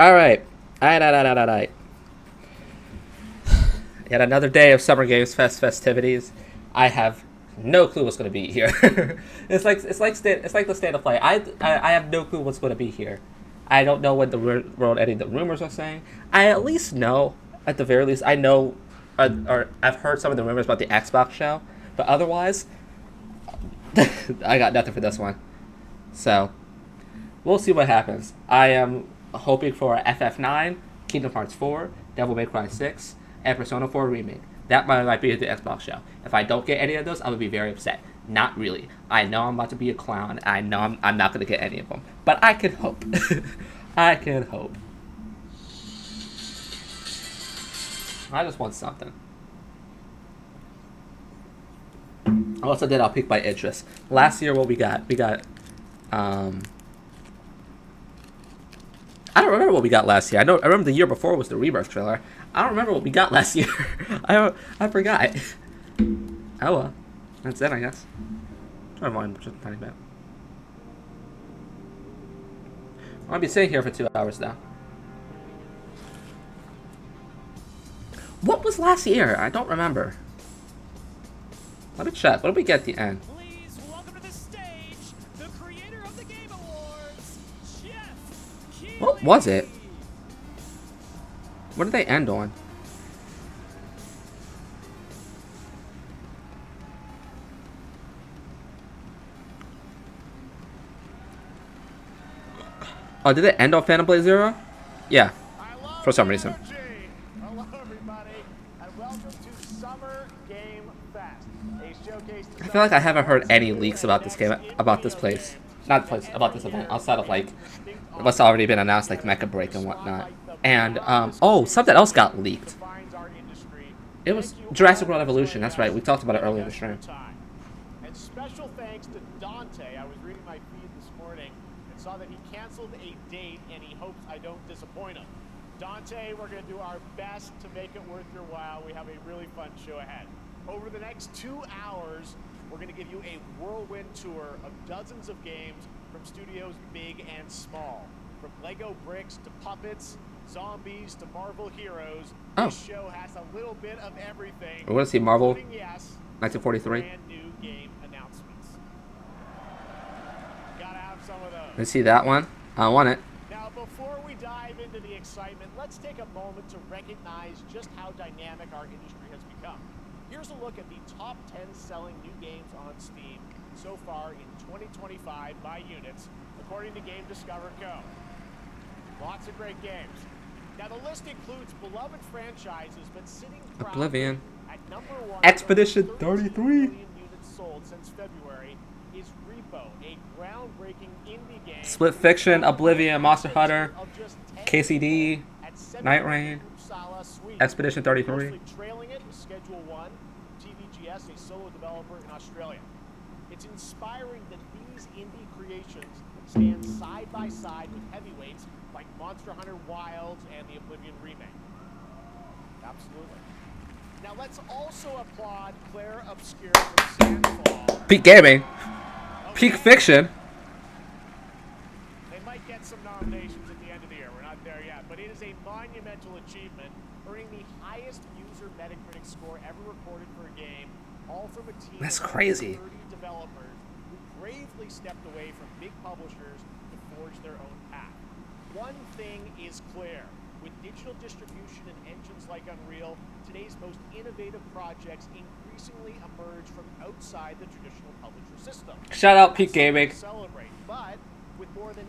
All right. All right. Yet another day of Summer Games Fest festivities. I have no clue what's going to be here. It's like the state of play. I have no clue what's going to be here. I don't know what the world any of the rumors are saying. I at least know, at the very least, I know, or I've heard some of the rumors about the Xbox show, but otherwise, I got nothing for this one. So we'll see what happens. I am hoping for FF9, Kingdom Hearts 4, Devil May Cry 6, and Persona 4 Remake. That might be at the Xbox show. If I don't get any of those, I would be very upset. Not really. I know I'm about to be a clown. I know I'm not going to get any of them. But I can hope. I can hope. I just want something. Also, then I'll pique my interest. Last year, what we got? Um, I don't remember what we got last year. I remember the year before was the Rebirth trailer. I don't remember what we got last year. I forgot. Oh well, that's it, I guess. Try to volume just a tiny bit. I'll be sitting here for 2 hours now. What was last year? I don't remember. Let me check. What did we get at the end? Please welcome to the stage the creator of the Game Awards, Jeff Keighley. What was it? What did they end on? Oh, did it end on Phantom Blade Zero? Yeah, for some reason. Hello, everybody, and welcome to Summer Game Fest, a showcase. I feel like I haven't heard any leaks about this game, about this place. Not place, about this event, outside of like what's already been announced, like Mecha Break and whatnot. And, oh, something else got leaked. It was Jurassic World Evolution, that's right, we talked about it earlier in the stream. And special thanks to Dante. I was reading my feed this morning and saw that he canceled a date and he hopes I don't disappoint him. Dante, we're going to do our best to make it worth your while. We have a really fun show ahead. Over the next 2 hours, we're going to give you a whirlwind tour of dozens of games from studios big and small. From Lego bricks to puppets, zombies to Marvel heroes, this show has a little bit of everything. We're going to see Marvel Yes, 1943. brand new game announcements. Gotta have some of those. Let's see that one. I want it. Now, before we dive into the excitement, let's take a moment to recognize just how dynamic our industry has become. Here's a look at the top 10 selling new games on Steam so far in 2025 by units, according to Game Discover Co. Lots of great games. Now, the list includes beloved franchises, but sitting Oblivion. at number 1, Expedition 33. million units sold since February, is Repo, a groundbreaking indie game. Split Fiction, Oblivion, Monster Hunter, KCD, Night Rain, Expedition 33. Closely trailing it is Schedule 1, TVGS, a solo developer in Australia. It's inspiring that these indie creations stand side by side with heavyweights like Monster Hunter Wilds and the Oblivion remake. Absolutely. Now let's also applaud Claire Obscure from Sandfall. Peak Gaming. Peak Fiction. They might get some nominations at the end of the year. We're not there yet, but it is a monumental achievement, earning the highest user Metacritic score ever recorded for a game, all from a team That's of crazy. 30 developers who bravely stepped away from big publishers to forge their own path. One thing is clear. With digital distribution and engines like Unreal, today's most innovative projects increasingly emerge from outside the traditional publisher system. Shout out Peak Gaming. Celebrate, but with more than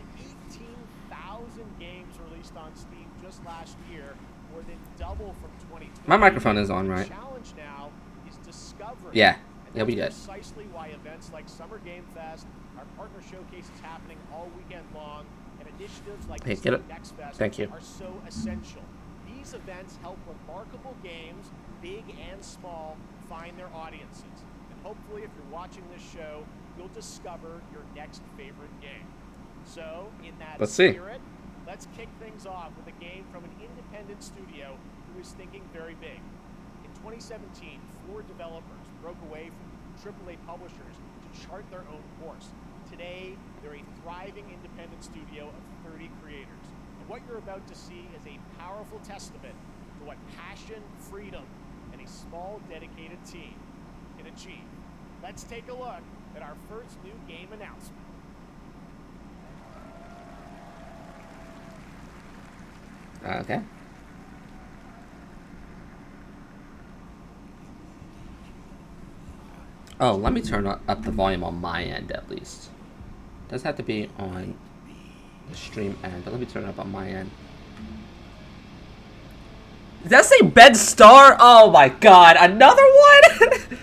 18,000 games released on Steam just last year, more than double from 2020. My microphone is on, right? The challenge now is discovery. Yeah. And Yeah, we that's good. precisely why events like Summer Game Fest, our partner showcase is happening all weekend long, and initiatives like Hey, the get it. Steam Next Fest Thank you. are so essential. These events help remarkable games, big and small, find their audiences. And hopefully, if you're watching this show, you'll discover your next favorite game. So, in that Let's see. spirit, let's kick things off with a game from an independent studio who is thinking very big. In 2017, 4 developers broke away from AAA publishers to chart their own course. Today, they're a thriving independent studio of 30 creators. What you're about to see is a powerful testament to what passion, freedom, and a small, dedicated team can achieve. Let's take a look at our first new game announcement. Okay. Oh, let me turn up the volume on my end at least. It doesn't have to be on the stream end, but let me turn it up on my end. Does that say Bed Star? Oh my god, another one?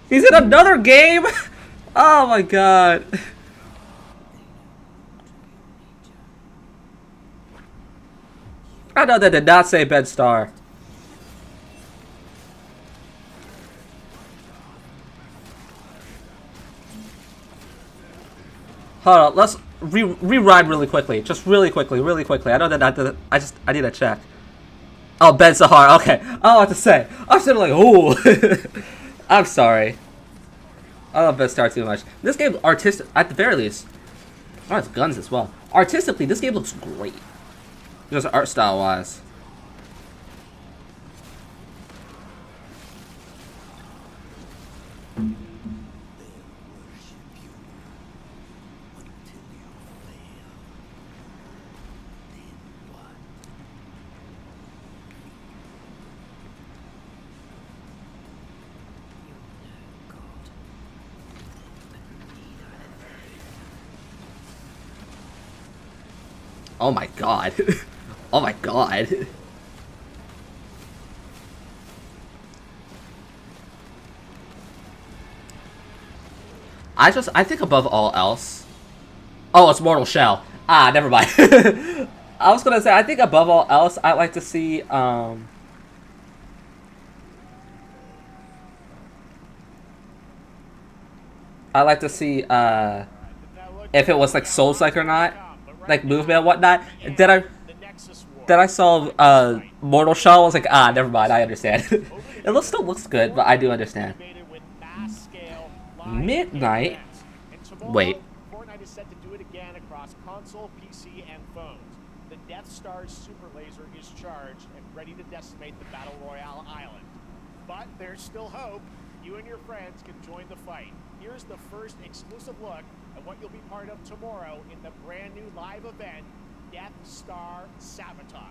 He's in another game? Oh my god. I know that did not say Bed Star. Hold on, let's rewind really quickly. Just really quickly. I know that I need to check. Oh, Ben Sahar. Okay. I don't have to say. I'm sitting like, ooh. I'm sorry. I love Ben Star too much. This game, artistic, at the very least. Oh, it's guns as well. Artistically, this game looks great. Just art style wise. Oh my god. Oh my god. I think above all else. Oh, it's Mortal Shell. Ah, never mind. I was gonna say, I think above all else, I'd like to see, if it was like Souls-like or not, like movement and whatnot. Then I saw Mortal Shell. I was like, ah, never mind. I understand. It still looks good, but I do understand. Midnight. Wait. Fortnite is set to do it again across console, PC, and phones. The Death Star's super laser is charged and ready to decimate the Battle Royale island. But there's still hope. You and your friends can join the fight. Here's the first exclusive look at what you'll be part of tomorrow in the brand new live event, Death Star Sabotage.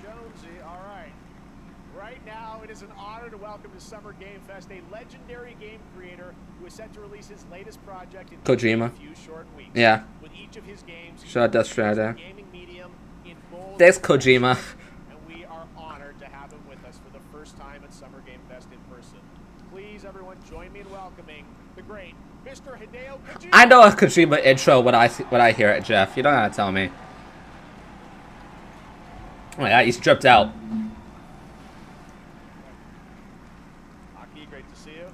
Jonesy, all right. Right now, it is an honor to welcome to Summer Game Fest a legendary game creator who is set to release his latest project in Kojima. a few short weeks. Yeah. With each of his games, Shout out Death Stranding. gaming medium in bold. Thanks, Kojima. And we are honored to have him with us for the first time at Summer Game Fest in person. Please, everyone, join me in welcoming the great Mr. Hideo Kojima. I know a Kojima intro when I hear it, Jeff. You don't gotta tell me. Oh my god, he's dripped out. Aki, great to see you.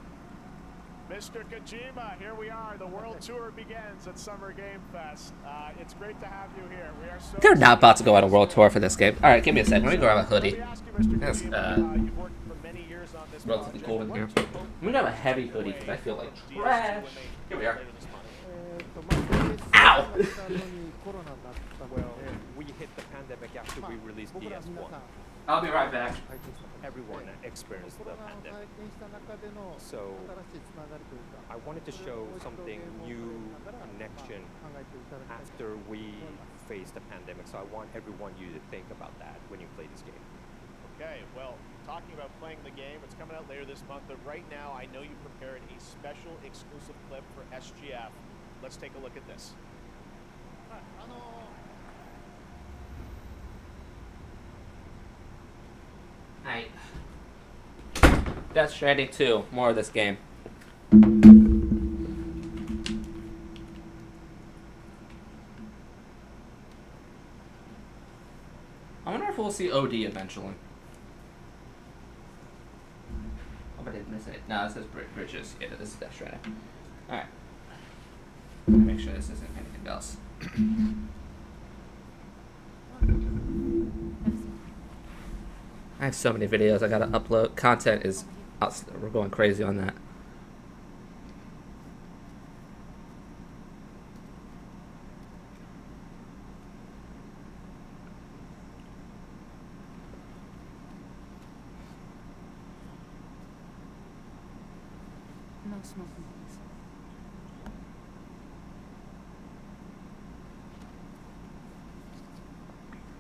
Mr. Kojima, here we are. The world tour begins at Summer Game Fest. It's great to have you here. We are so They're not about to go on a world tour for this game. Alright, give me a second. Let me grab a hoodie. Let me ask you, Mr. Yes, Kojima, you've worked for many years on this relatively project. cold in What here. do you hope I'm gonna have a heavy hoodie because I feel like trash. Here we are. later this month? Ow! Well, we hit the pandemic after we released PS1. I'll be right back. Everyone experienced the pandemic. So I wanted to show something new, connection after we faced the pandemic. So I want everyone you to think about that when you play this game. Okay, well, talking about playing the game, it's coming out later this month, but right now I know you prepared a special exclusive clip for SGF. Let's take a look at this. Death Stranding 2. More of this game. cool to see OD eventually. Hope I didn't miss it. No, it says bridges. Yeah, this is Death Stranding. Alright. Make sure this isn't anything else. I have so many videos I gotta upload. Content is... We're going crazy on that. No smoking, please.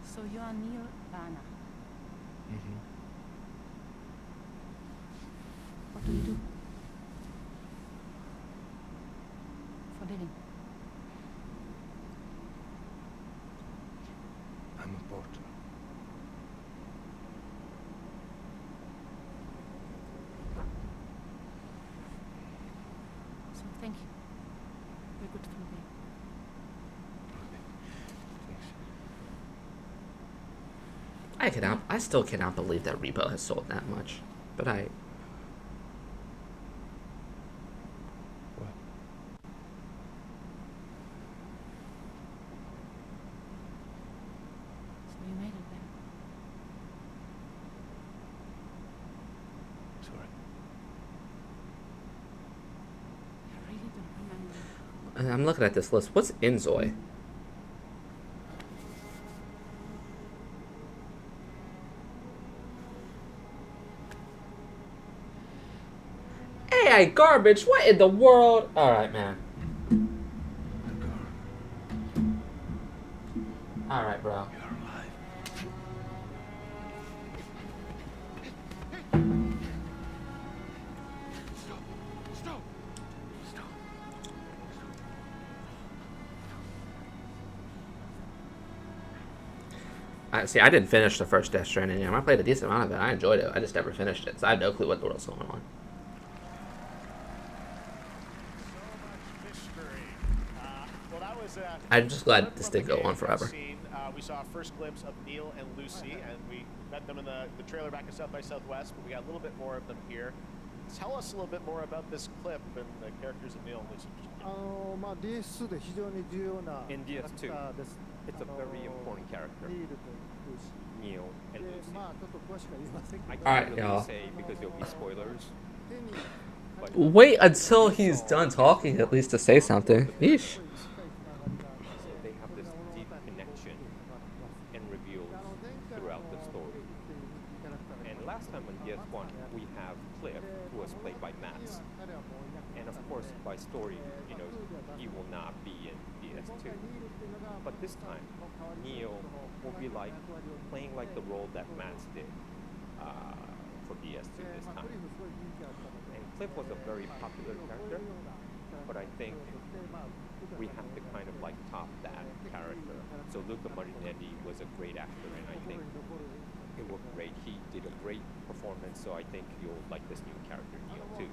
So you are Neil Rana. Mm-hmm. What do you do? For living? I'm a porter. So thank you. You're good for me. Thanks. I still cannot believe that Repo has sold that much. But What? So you made it then. Sorry. I really don't remember. I'm looking at this list. What's Inzoi? AI garbage. What in the world? All right, man. All right, bro. You're alive. Stop. Stop. Stop. See, I didn't finish the first Death Stranding game. I played a decent amount of it. I enjoyed it. I just never finished it, so I have no clue what the world's going on. Well, that was, I'm just glad this did go on forever. We saw a first glimpse of Neil and Lucy, and we met them in the trailer back at South by Southwest, but we got a little bit more of them here. Tell us a little bit more about this clip and the characters of Neil and Lucy. In DS2, it's a very important character, Neil and Lucy. I can't Alright, really y'all. say because there'll be spoilers. But Wait until he's done talking, at least to say something. Yeesh. so they have this deep connection and reveals throughout the story. And last time on DS1, we have Cliff, who was played by Mats. And of course, by story, you know, he will not be in DS2. But this time, Neil will be like playing like the role that Mats did for DS2 this time. And Cliff was a very popular character, but I think we have to kind of like top that character. So Luca Marinetti was a great actor, and I think it worked great. He did a great performance, so I think you'll like this new character, Neil, too.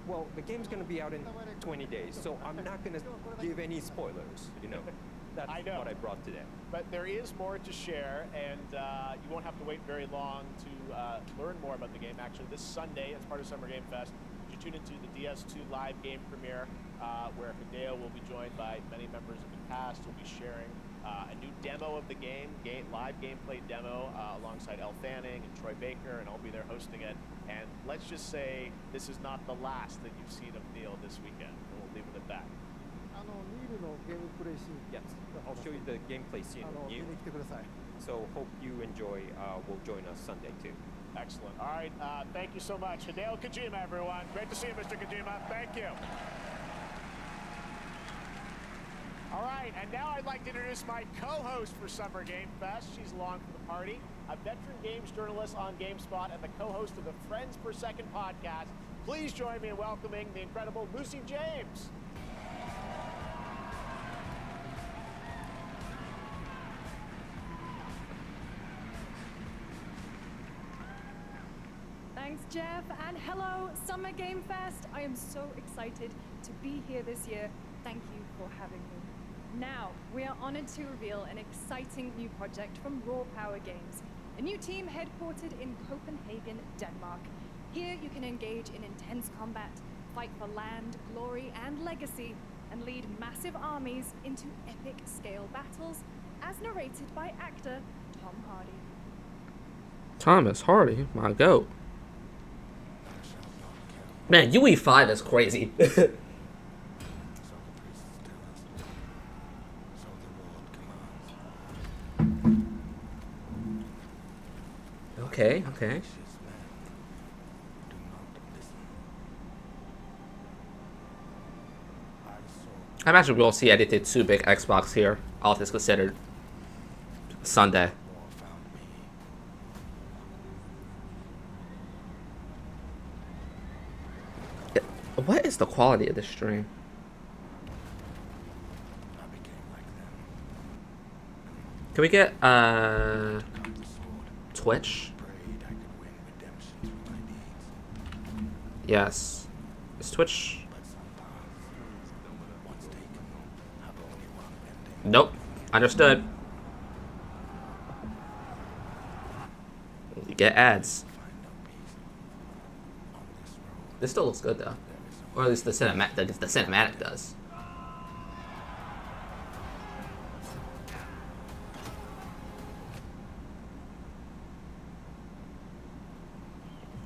Well, the game's going to be out in 20 days, so I'm not going to give any spoilers, you know. That's I know. what I brought today. But there is more to share, and you won't have to wait very long to learn more about the game. Actually, this Sunday, as part of Summer Game Fest, you tune into the DS2 live game premiere, where Hideo will be joined by many members of the cast. We'll be sharing a new demo of the game, live gameplay demo, alongside Elle Fanning and Troy Baker, and I'll be there hosting it. And let's just say this is not the last that you've seen of Neil this weekend, and we'll leave it at that. Yes, I'll show you the gameplay scene with you. So hope you enjoy. Will join us Sunday too. Excellent. All right, thank you so much. Hideo Kojima, everyone. Great to see you, Mr. Kojima. Thank you. All right, and now I'd like to introduce my co-host for Summer Game Fest. She's along for the party, a veteran games journalist on GameSpot and the co-host of the Friends Per Second podcast. Please join me in welcoming the incredible Lucy James. Thanks, Jeff, and hello, Summer Game Fest. I am so excited to be here this year. Thank you for having me. Now, we are honored to reveal an exciting new project from Raw Power Games, a new team headquartered in Copenhagen, Denmark. Here you can engage in intense combat, fight for land, glory, and legacy, and lead massive armies into epic scale battles, as narrated by actor Tom Hardy. Thomas Hardy, my goat. Man, UE5 is crazy. Okay, okay. I imagine we'll see edited 2 big Xbox here, all things considered. Sunday. What is the quality of this stream? Can we get Twitch? Yes. Is Twitch? Nope. Understood. You get ads. This still looks good though. Or at least the cinematic does.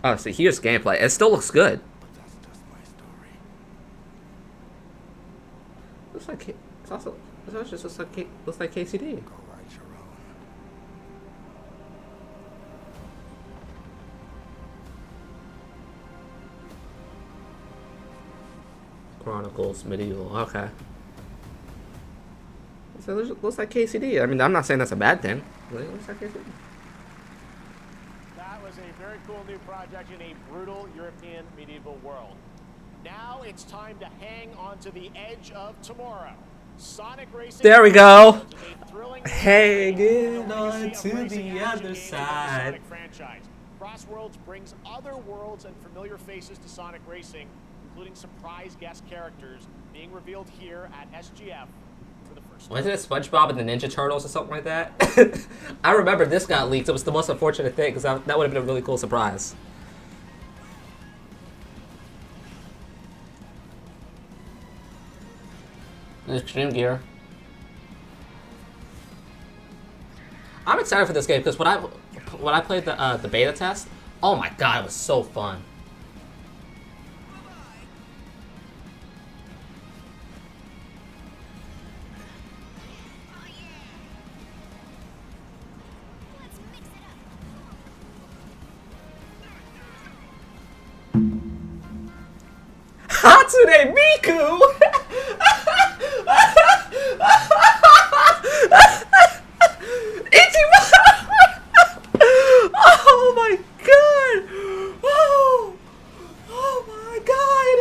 Oh, so here's gameplay. It still looks good. Looks like it's also just looks like KCD. Chronicles Medieval. Okay. So it looks like KCD. I mean, I'm not saying that's a bad thing. But it looks like KCD. That was a very cool new project in a brutal European medieval world. Now it's time to hang on to the edge of tomorrow. Sonic Racing. There we go. Hanging on to the other side. Franchise. Crossworlds brings other worlds and familiar faces to Sonic Racing, including surprise guest characters being revealed here at SGF for the first time. Wasn't it SpongeBob and the Ninja Turtles or something like that? I remember this got leaked. It was the most unfortunate thing because that would have been a really cool surprise. Extreme gear. I'm excited for this game because when I played the beta test, oh my god, it was so fun. Hatsune Miku! Oh my god! Oh my god!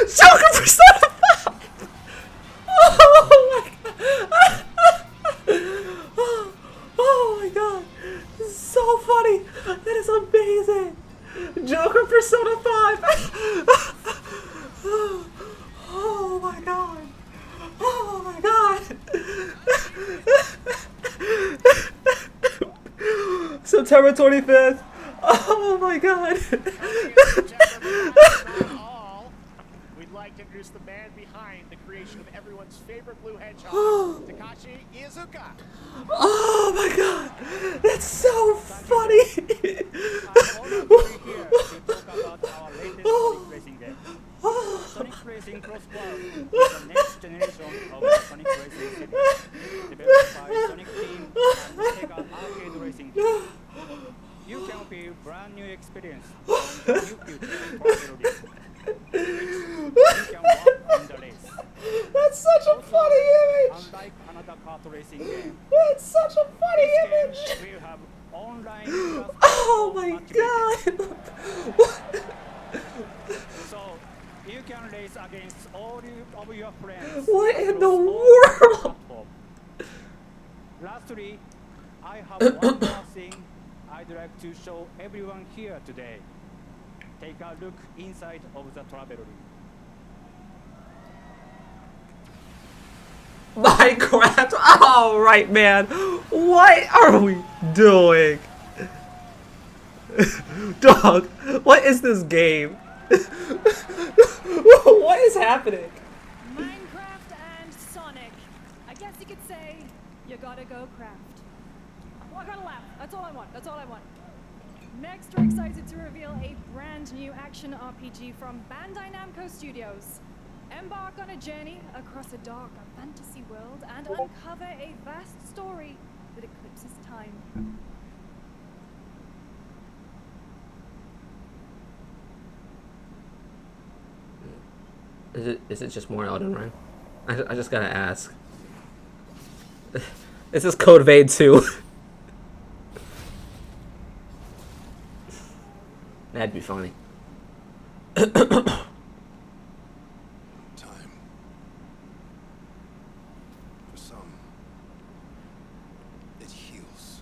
Joker Persona 5! Oh my god! Oh my god! This is so funny! That is amazing! Joker Persona 5! Oh my god! Oh my god! September 25th! Oh my god! We'd like to introduce the man behind the creation of everyone's favorite blue hedgehog, Takashi Iizuka. Oh my god! That's so funny! Sonic Racing Crossworld is the next generation of Sonic Racing series, developed by Sonic Team and Sega Arcade Racing Team. You can feel brand new experience from the new future probability, which you can walk on the race. That's such a funny image! Unlike another kart racing game, That's such a funny image! this game will have online Oh my god! so you can race against all of your friends. What in the across all world? platforms. Lastly, I have one more thing I'd like to show everyone here today. Take a look inside of the Traveler. Minecraft. All right, man. What are we doing? Dog, what is this game? What is happening? Minecraft and Sonic. I guess you could say you gotta go craft. Well, I gotta laugh. That's all I want. That's all I want. Next, we're excited to reveal a brand new action RPG from Bandai Namco Studios. Embark on a journey across a dark fantasy world and uncover a vast story that eclipses time. Is it just more Elden Ring? I just gotta ask. Is this Code Vein 2? That'd be funny. Time. For some, it heals.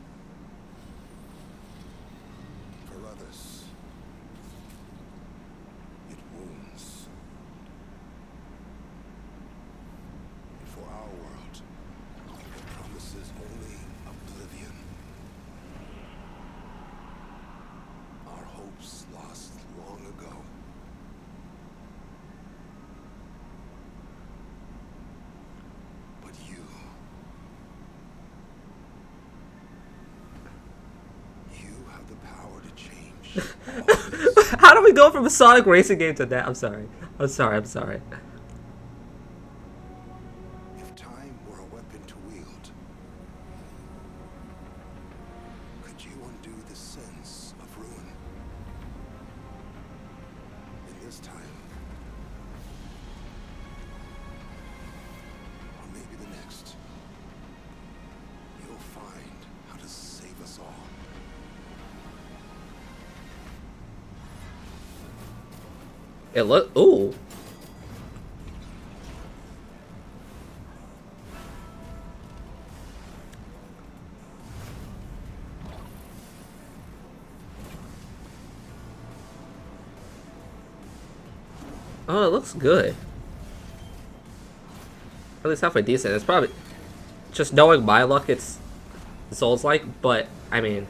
For others, it wounds. And for our world, it promises only oblivion. Our hopes lost long ago. But you have the power to change all this. How do we go from a Sonic racing game to that? I'm sorry. I'm sorry. If time were a weapon to wield, could you undo the sense of ruin? In this time, or maybe the next, you'll find how to save us all. It look. Ooh. Oh, it looks good. At least halfway decent. It's probably just knowing my luck. It's Souls-like, but I mean,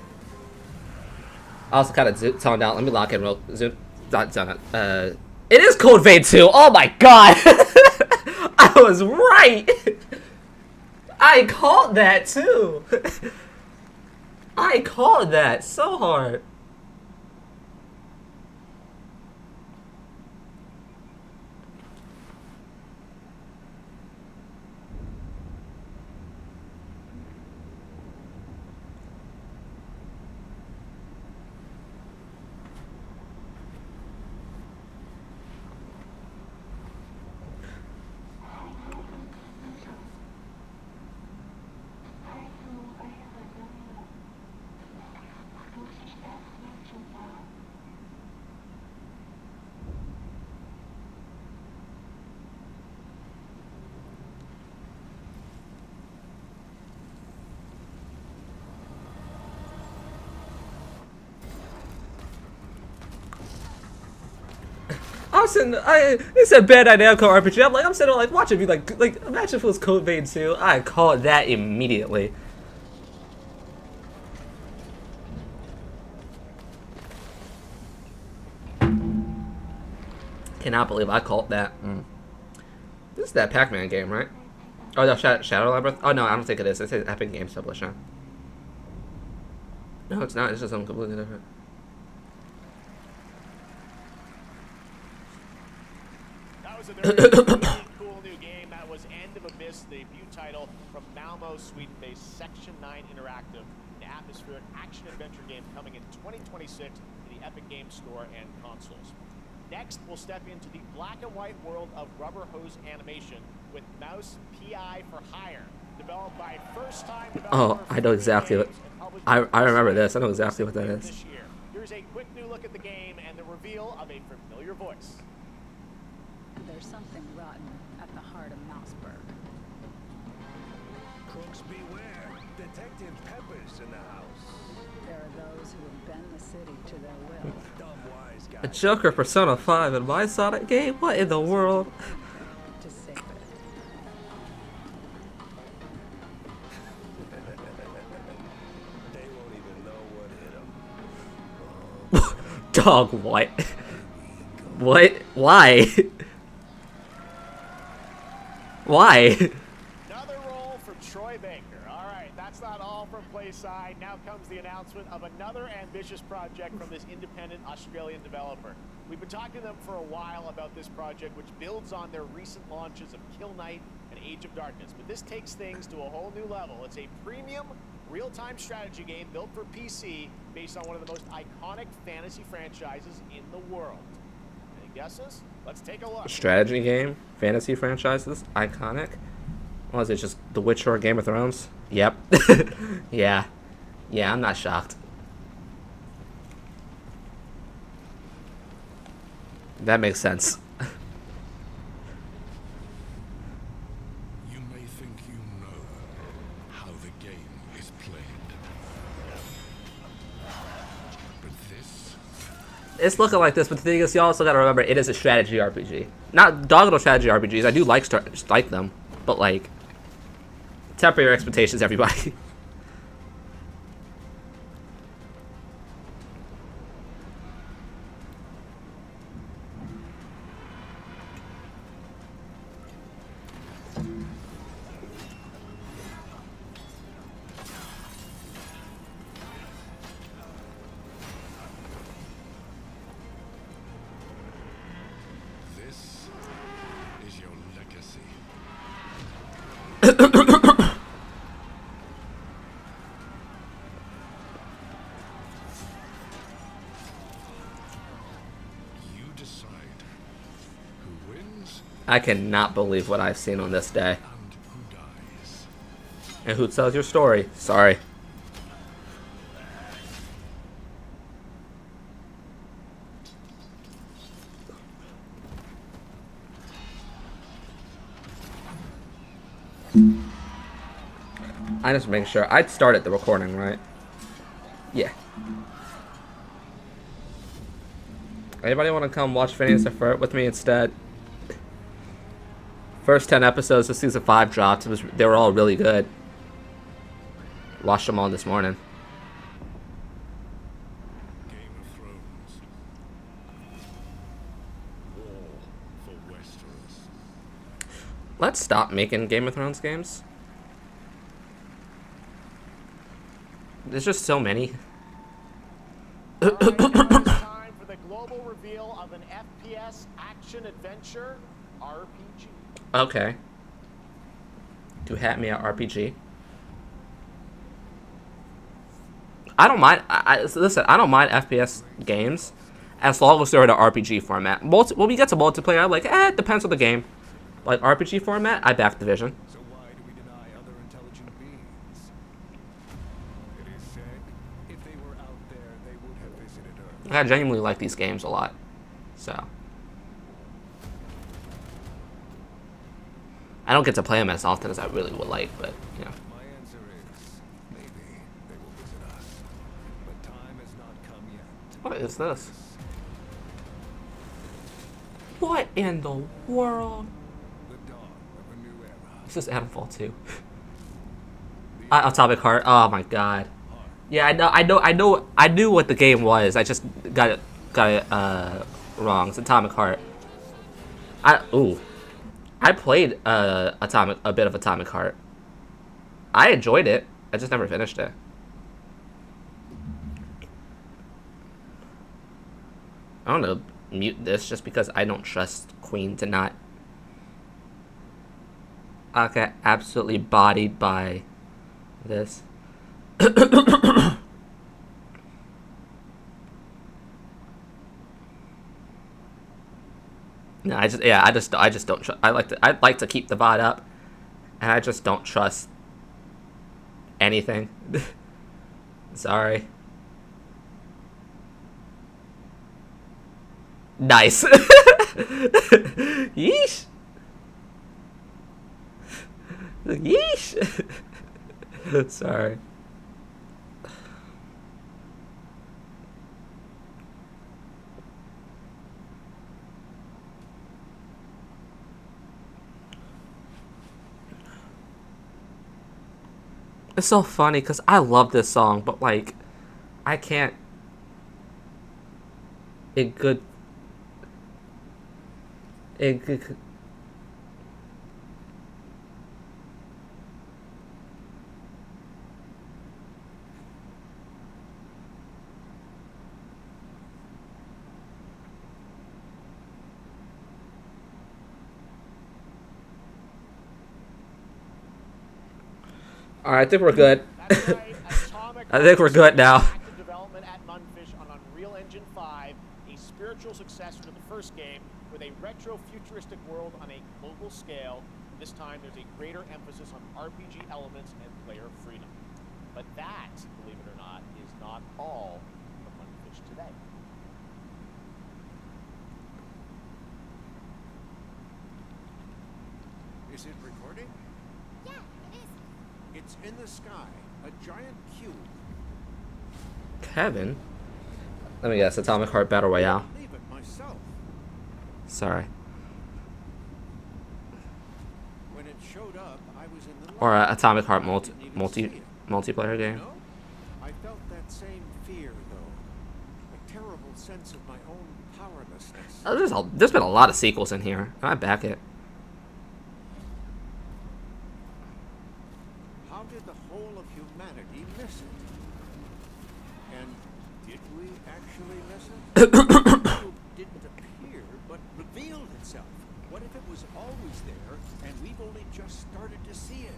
I also kind of toned down. Let me lock in real. Not done it. It is Code Vein 2. Oh my god! I was right. I called that too. I called that so hard. I'm sitting. It's a bad Namco RPG. I'm sitting like watching me like imagine if it was Code Vein 2. I called that immediately. Cannot believe I called that. This is that Pac-Man game, right? Oh no, Shadow Labyrinth. Oh no, I don't think it is. It's an Epic Games publisher. No, it's not. It's just something completely different. That was a very cool new game. That was End of Abyss, the debut title from Malmo, Sweden-based Section 9 Interactive, an atmospheric action-adventure game coming in 2026 to the Epic Games Store and consoles. Next, we'll step into the black and white world of rubber hose animation with Mouse PI for Hire, developed by first-time developer. Oh, I know exactly what. I remember this. I know exactly what that is. This year. Here's a quick new look at the game and the reveal of a familiar voice. There's something rotten at the heart of Mouseburg. Crooks beware. Detective Pepper's in the house. There are those who would bend the city to their will. Dumb wise guy. A Joker Persona 5 in my Sonic game? What in the world? To save it. dog, what? What? Why? Why? Another roll for Troy Baker. All right, that's not all from Playside. Now comes the announcement of another ambitious project from this independent Australian developer. We've been talking to them for a while about this project, which builds on their recent launches of Kill Knight and Age of Darkness. But this takes things to a whole new level. It's a premium, real-time strategy game built for PC based on one of the most iconic fantasy franchises in the world. Any guesses? Let's take a look. Strategy game, fantasy franchises, iconic. Was it just The Witcher or Game of Thrones? Yep. Yeah. Yeah, I'm not shocked. That makes sense. You may think you know how the game is played. But this It's looking like this, but the thing is, you also gotta remember, it is a strategy RPG. Not doggo strategy RPGs. I do like them, but like, temper your expectations, everybody. this is your legacy. You decide who wins I cannot believe what I've seen on this day. and who dies. And who tells your story? Sorry. I just make sure. I'd started the recording, right? Yeah. Anybody want to come watch Phineas and Ferb with me instead? First 10 episodes of season 5 dropped. They were all really good. Watched them all this morning. Game of Thrones. War for Westeros. Let's stop making Game of Thrones games. There's just so many. All right, now it's time for the global reveal of an FPS action-adventure RPG. Okay. Do hat me at RPG. I don't mind. Listen, I don't mind FPS games as long as they're in an RPG format. When we get to multiplayer, I'm like, it depends on the game. Like RPG format, I back Division. So why do we deny other intelligent beings? It is said, if they were out there, they would have visited Earth. I genuinely like these games a lot. So. I don't get to play them as often as I really would like, but, you know. My answer is, maybe they will visit us. But time has not come yet. What is this? What in the world? The dawn of a new era. This is Adamfall 2. Atomic Heart. Oh my god. Yeah, I knew what the game was. I just got it wrong. It's Atomic Heart. I played a bit of Atomic Heart. I enjoyed it. I just never finished it. I don't know. Mute this just because I don't trust Queen to not. I get absolutely bodied by this. No, I just don't trust. I'd like to keep the VOD up, and I just don't trust anything. Sorry. Nice. Yeesh. Yeesh. Sorry. It's so funny because I love this song, but like, I can't. It could. It could. All right, I think we're good. That's right, Atomic I think we're good now. active development at Munfish on Unreal Engine 5, a spiritual successor to the first game, with a retro-futuristic world on a global scale. This time, there's a greater emphasis on RPG elements and player freedom. But that, believe it or not, is not all of Munfish today. Is it recording? Yeah, it is. It's in the sky, a giant cube. Kevin? Let me guess, Atomic Heart Battle Royale. I believe it myself. Sorry. When it showed up, I was in the Or lab. Atomic Heart I didn't even see it. multiplayer You game. know, I felt that same fear, though. A terrible sense of my own powerlessness. Oh, there's been a lot of sequels in here. I back it. How did the whole of humanity miss it? And did we actually miss it? The cube didn't appear, but revealed itself. What if it was always there, and we've only just started to see it?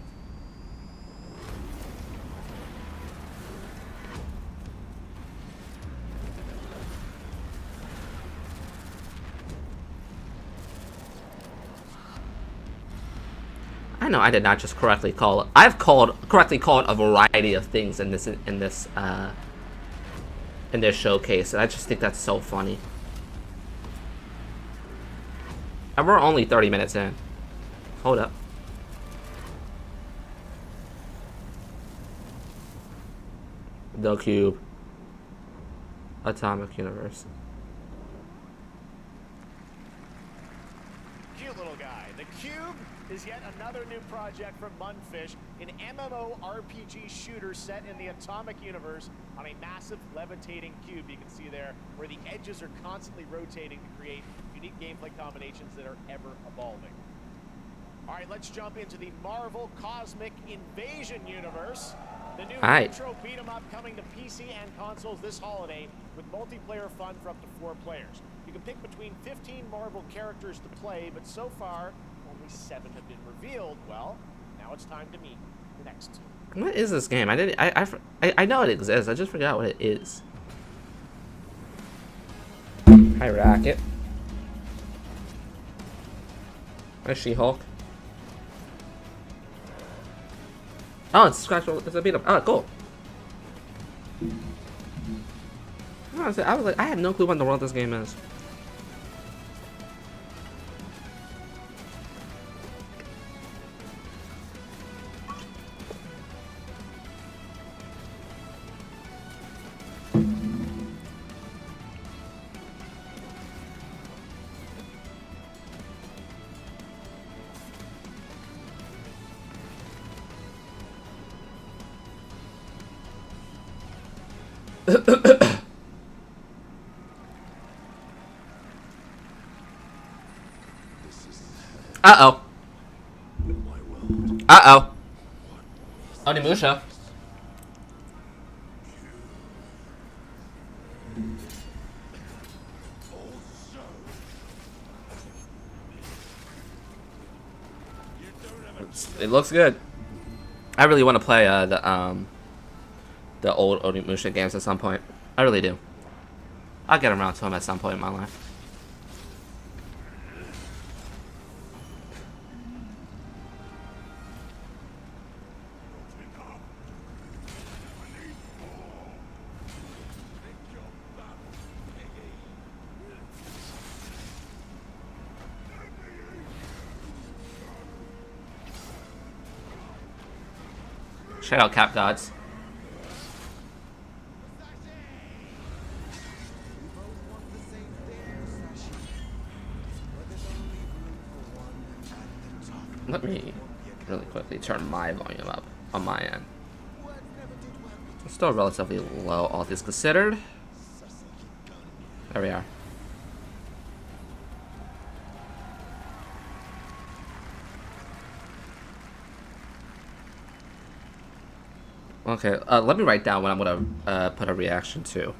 I know I did not just correctly call it. I've correctly called a variety of things in this showcase, and I just think that's so funny. And we're only 30 minutes in. Hold up. The Cube. Atomic Universe. Cute little guy. The Cube is yet another new project from Munfish, an MMORPG shooter set in the Atomic Universe on a massive levitating cube you can see there, where the edges are constantly rotating to create unique gameplay combinations that are ever evolving. All right, let's jump into the Marvel Cosmic Invasion universe. The new retro beat 'em up coming to PC and consoles this holiday with multiplayer fun for up to 4 players. You can pick between 15 Marvel characters to play, but so far, only 7 have been revealed. Well, now it's time to meet the next 2. What is this game? I know it exists. I just forgot what it is. Hi, Rocket. Hi, She-Hulk. Oh, it's scratch. It's a beat up. Oh, cool. I was like, I have no clue what in the world this game is. Uh-oh. Uh-oh. Onimusha. It looks good. I really want to play the old Onimusha games at some point. I really do. I'll get around to them at some point in my life. Shout out Cap Gods. Let me really quickly turn my volume up on my end. It's still relatively low, all things considered. There we are. Okay, let me write down what I'm gonna put a reaction to. I'm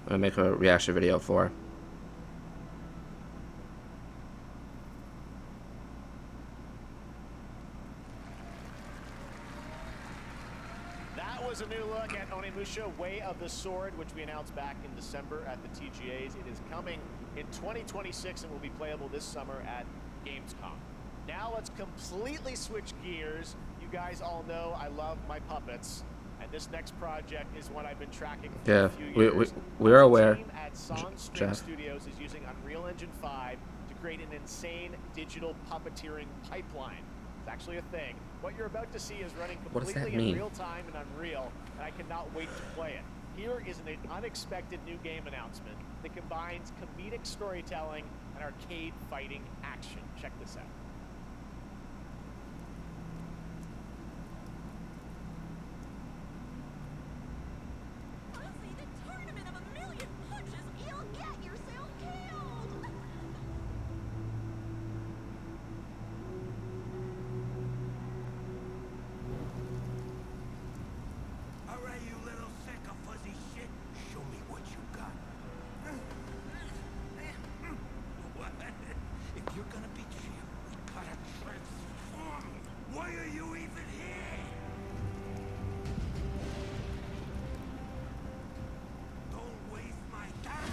gonna make a reaction video for. That was a new look at Onimusha Way of the Sword, which we announced back in December at the TGAs. It is coming in 2026 and will be playable this summer at Gamescom. Now let's completely switch gears. You guys all know I love my puppets, and this next project is one I've been tracking for a few years. We're aware. The team at Sonstring Studios is using Unreal Engine 5 to create an insane digital puppeteering pipeline. It's actually a thing. What you're about to see is running completely in real time in Unreal, and I cannot wait to play it. Here is an unexpected new game announcement that combines comedic storytelling and arcade fighting action. Check this out. Honestly, the tournament of a million punches, you'll get yourself killed! Alright, you little sack of fuzzy shit. Show me what you got. What? If you're gonna be chill, we gotta transform. Why are you even here? Don't waste my time.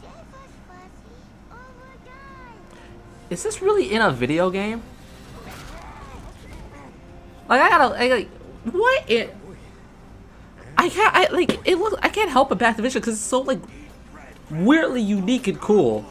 Save us, Fuzzy, or we'll die! Is this really in a video game? Like what it? I can't help but back the vision because it's so like weirdly unique and cool.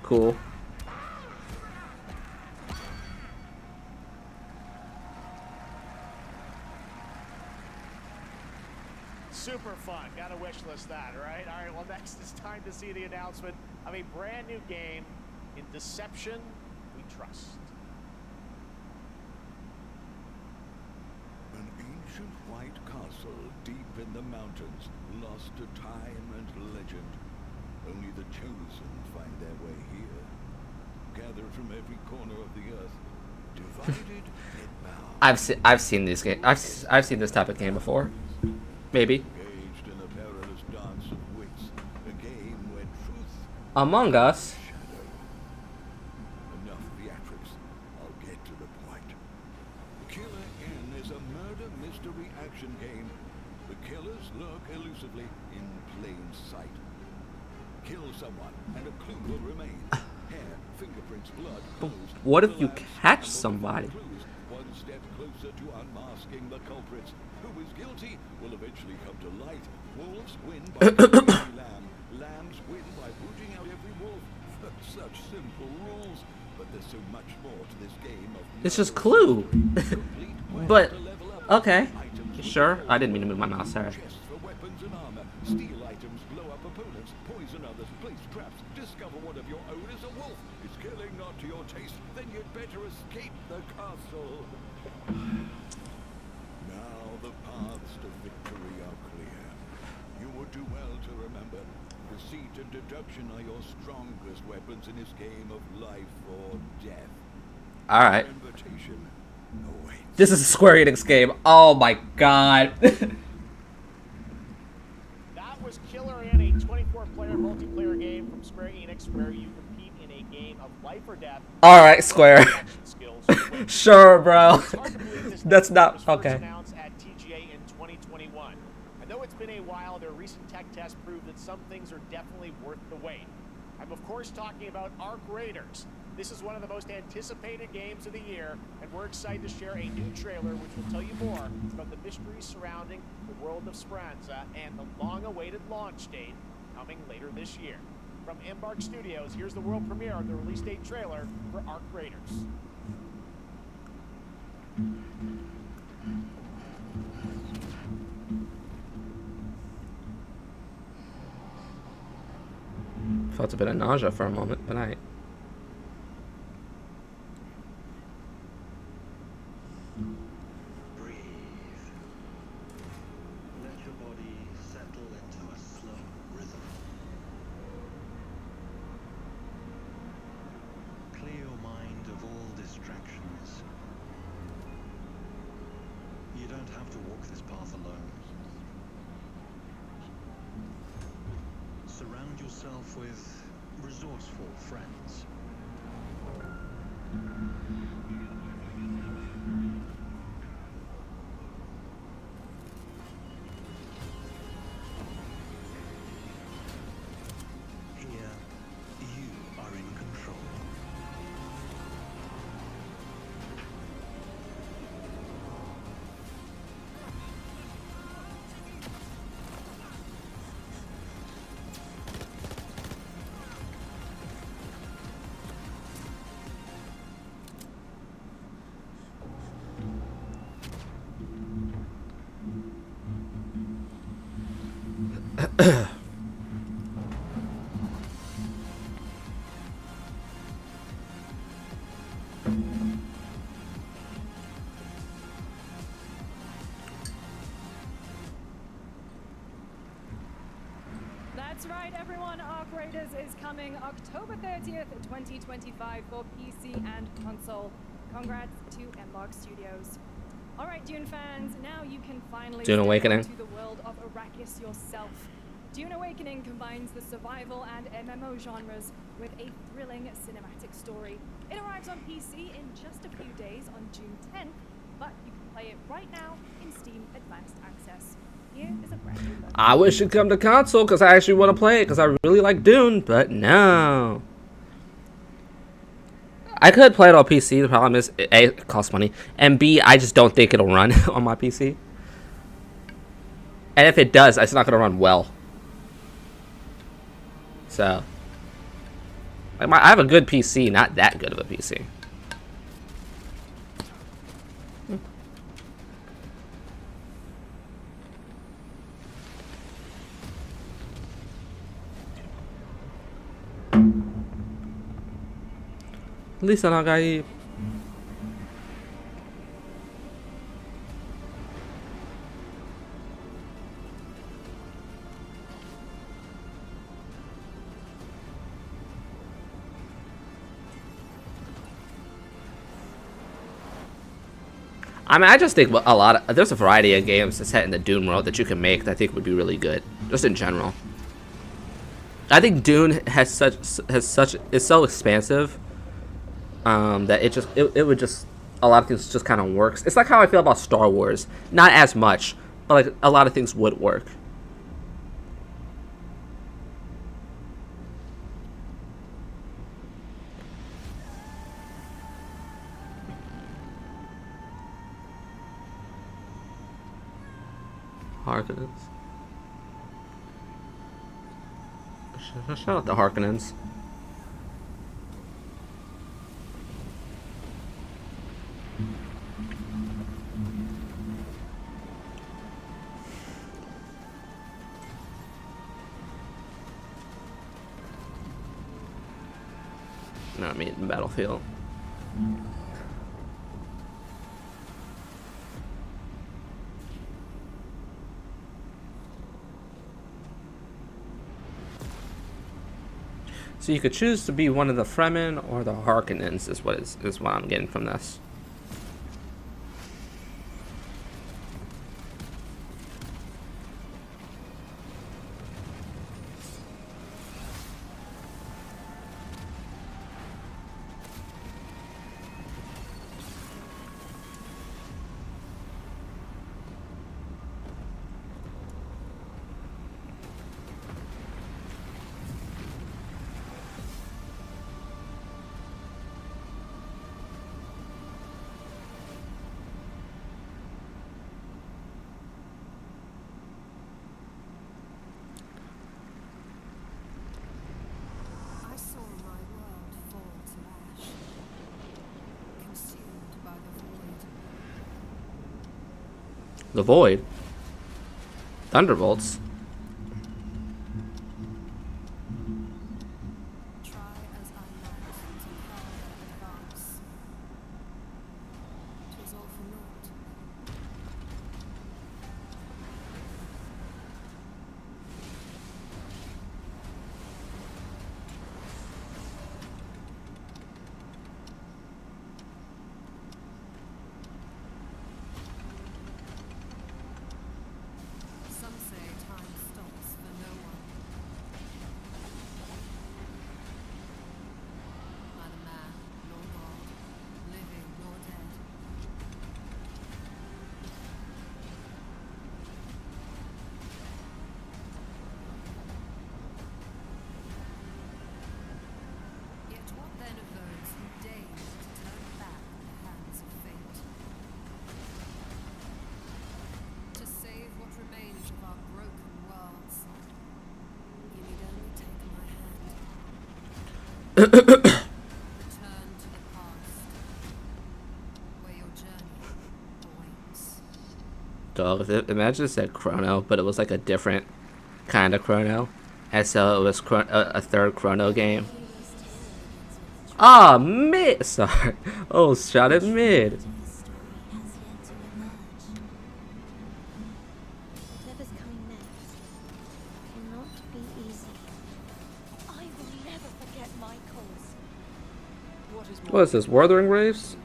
Cool. Super fun. Gotta wish list that, right? All right, well, next it's time to see the announcement of a brand new game in Deception We Trust. An ancient white castle deep in the mountains, lost to time and legend. Only the chosen find their way here. Gathered from every corner of the earth, divided yet bound. I've seen this game. I've seen this type of game before. Maybe. Engaged in a perilous dance of wits, a game where truth Among Us. shadow. Enough theatrics. I'll get to the point. Killer N is a murder mystery action game. The killers lurk elusively in plain sight. Kill someone, and a clue will remain. Hair, fingerprints, blood, clothes. What if you catch somebody? One step closer to unmasking the culprits. Who is guilty will eventually come to light. Wolves win by killing every lamb. Lambs win by rooting out every wolf. Such simple rules, but there's so much more to this game of. It's just Clue. But okay, sure. I didn't mean to move my mouse. Sorry. Chests for weapons and armor. Steal items, blow up opponents, poison others, place traps, discover one of your own is a wolf. Is killing not to your taste? Then you'd better escape the castle. Now the paths to victory are clear. You would do well to remember, deceit and deduction are your strongest weapons in this game of life or death. All right. Invitation awaits. This is a Square Enix game. Oh my god. That was Killer N, a 24-player multiplayer game from Square Enix where you compete in a game of life or death. All right, Square. Skills. Sure, bro. It's hard to believe this That's game not was first okay. announced at TGA in 2021. And though it's been a while, their recent tech tests prove that some things are definitely worth the wait. I'm of course talking about Arc Raiders. This is one of the most anticipated games of the year, and we're excited to share a new trailer which will tell you more about the mysteries surrounding the world of Speranza and the long-awaited launch date coming later this year. From Embark Studios, here's the world premiere of the release date trailer for Arc Raiders. Felt a bit of nausea for a moment, but I. Surround yourself with resourceful friends. Here, you are in control. That's right, everyone. Arc Raiders is coming October 30th, 2025 for PC and console. Congrats to Embark Studios. All right, Dune fans, now you can finally Dune step Awakening. into the world of Arrakis yourself. Dune Awakening combines the survival and MMO genres with a thrilling cinematic story. It arrives on PC in just a few days on June 10th, but you can play it right now in Steam Advanced Access. Here is a brand new look. I wish it'd come to console because I actually want to play it because I really like Dune, but no. I could play it on PC. The problem is, A, it costs money, and B, I just don't think it'll run on my PC. And if it does, it's not going to run well. So, I have a good PC, not that good of a PC. Lisa Nagai. I mean, I just think there's a variety of games set in the Dune world that you can make that I think would be really good, just in general. I think Dune is so expansive that it would just, a lot of things just kind of works. It's like how I feel about Star Wars, not as much, but like a lot of things would work. Harkonnens. Shout out the Harkonnens. No, I mean Battlefield. So you could choose to be one of the Fremen or the Harkonnens is what I'm getting from this. The Void? Thunderbolts? Return to the past, where your journey awaits. Dog, imagine it said Chrono, but it was like a different kind of Chrono. And so it was a third Chrono game. Ah, mid! Sorry. Oh, shot at mid. Whatever's coming next cannot be easy. I will never forget Michael's. What is this? Wuthering Waves?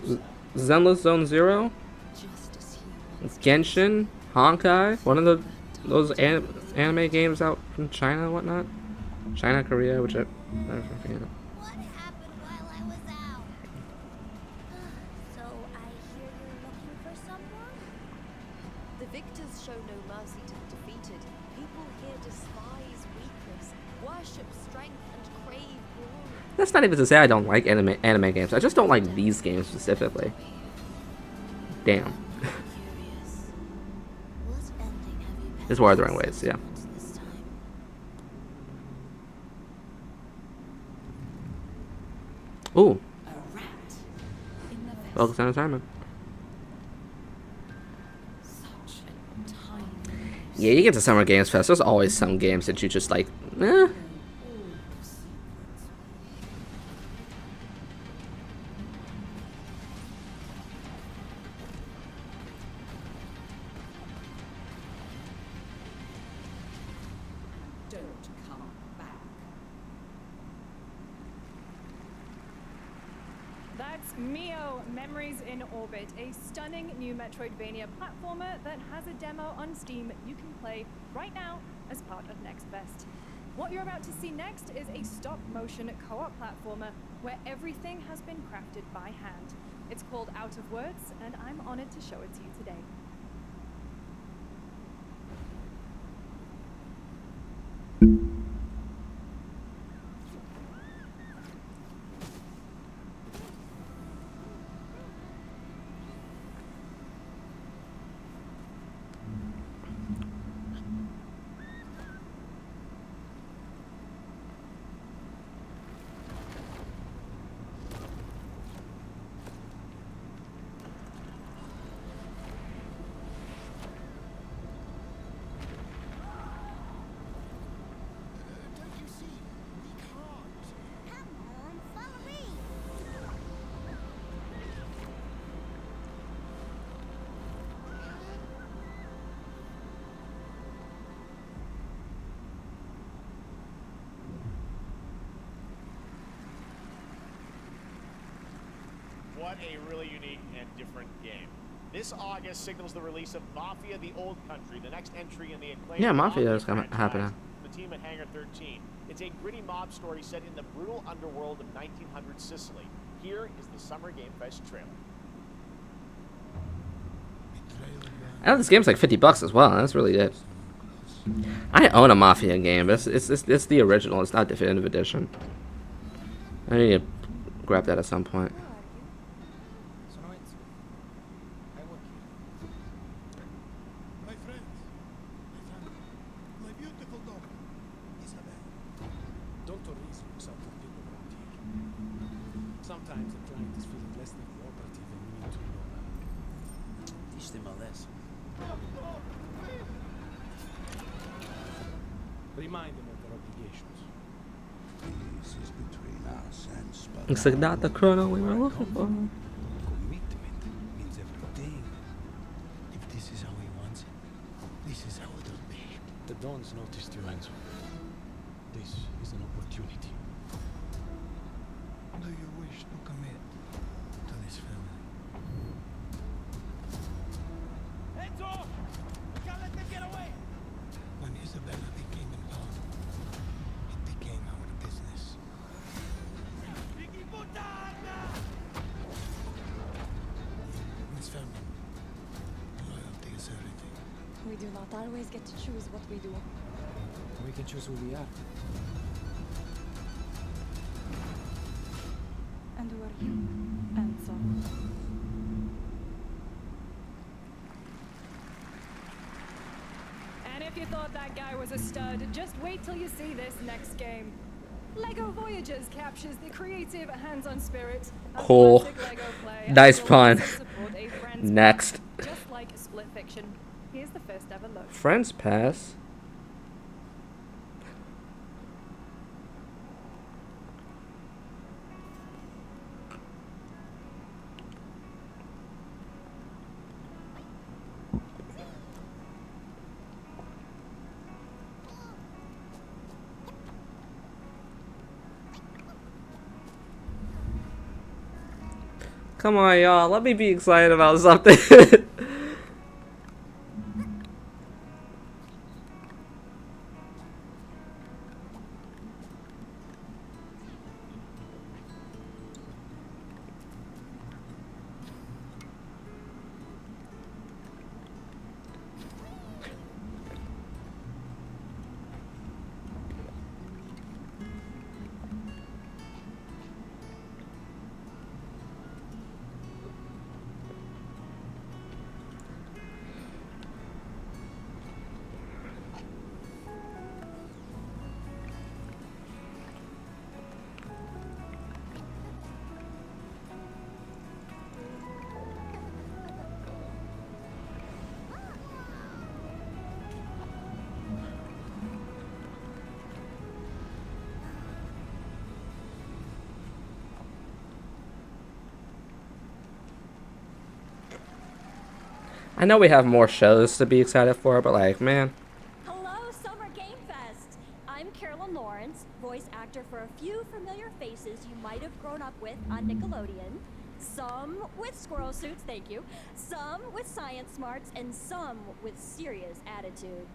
Zenless Zone Zero? Genshin? Honkai? One of those anime games out from China and whatnot? China, Korea, which I forget. What happened while I was out? So I hear you're looking for someone? The victors show no mercy to the defeated. People here despise weakness, worship strength, and crave glory. That's not even to say I don't like anime games. I just don't like these games specifically. Damn. It's Wuthering Waves, yeah. Ooh. Focus on assignment. Yeah, you get to Summer Games Fest, there's always some games that you just like, eh. That's Mio, Memories in Orbit, a stunning new Metroidvania platformer that has a demo on Steam you can play right now as part of Next Fest. What you're about to see next is a stop-motion co-op platformer where everything has been crafted by hand. It's called Out of Words, and I'm honored to show it to you today. What a really unique and different game. This August signals the release of Mafia: The Old Country, the next entry in the acclaimed Mafia is franchise happening. from the team at Hangar 13. It's a gritty mob story set in the brutal underworld of 1900 Sicily. Here is the Summer Game Fest trailer. I know this game's like $50 as well. That's really good. I own a Mafia game, but it's the original. It's not definitive edition. I need to grab that at some point. Sometimes a client is feeling less than cooperative and we need to teach them a lesson. Remind them of their obligations. This is between us and Spud. Looks like not the Chrono we were looking for. Commitment means everything. If this is how he wants it, this is how it'll be. The Dons noticed you, Enzo. This is an opportunity. Do you wish to commit to this family? Enzo! We can't let them get away! When Isabella became involved, it became our business. Miss Fairman, loyalty is everything. We do not always get to choose what we do. We can choose who we are. And who are you, Enzo? And if you thought that guy was a stud, just wait till you see this next game. LEGO Voyagers captures the creative, hands-on spirit of Cool. classic LEGO play. Nice and will pun. also support a Friends Next. Pass, just like Split Fiction. Here's the first ever look. Friends Pass. Come on, y'all. Let me be excited about something. I know we have more shows to be excited for, but like, man. Hello, Summer Game Fest. I'm Carolyn Lawrence, voice actor for a few familiar faces you might have grown up with on Nickelodeon. Some with squirrel suits, thank you. Some with science smarts, and some with serious attitude.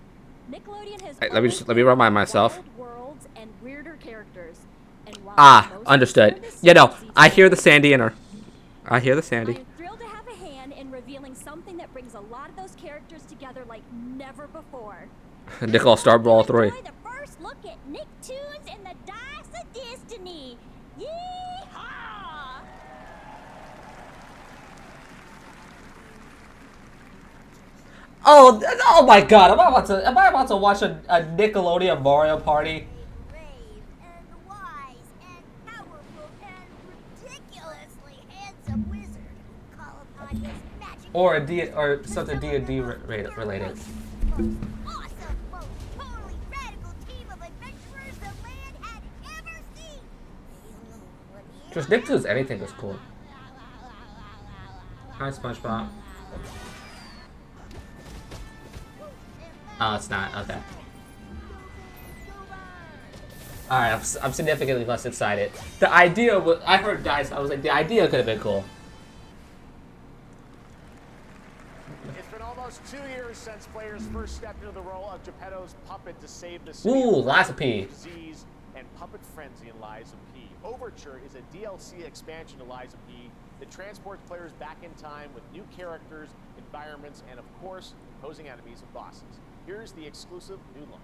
Nickelodeon has Let me remind myself. wild worlds and weirder characters. And while most Understood. concerned is You know, sexy I hear the toys, Sandy in her. I hear the Sandy. I'm thrilled to have a hand in revealing something that brings a lot of those characters together like never before. Nickel Star Brawl 3. Enjoy the first look at Nicktoons and the Dice of Destiny. Yeehaw! Oh my God! Am I about to watch a Nickelodeon Mario Party? Or something D&D related. Just Nicktoons, anything is cool. Hi, SpongeBob. Oh, it's not. Okay. Alright, I'm significantly less excited. The idea was, I heard Dice, I was like, the idea could have been cool. It's been almost 2 years since players first stepped into the role of Geppetto's puppet to save the city. Ooh, Liza P. Disease and Puppet Frenzy in Liza P. Overture is a DLC expansion to Liza P that transports players back in time with new characters, environments, and of course, opposing enemies and bosses. Here's the exclusive new look.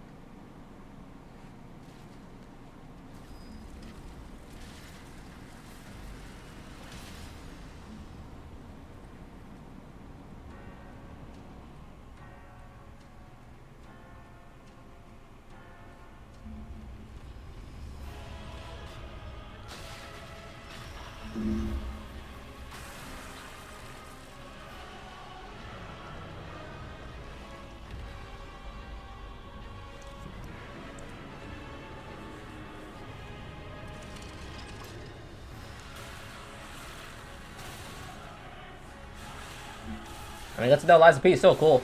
I mean, that's no Liza P. So cool.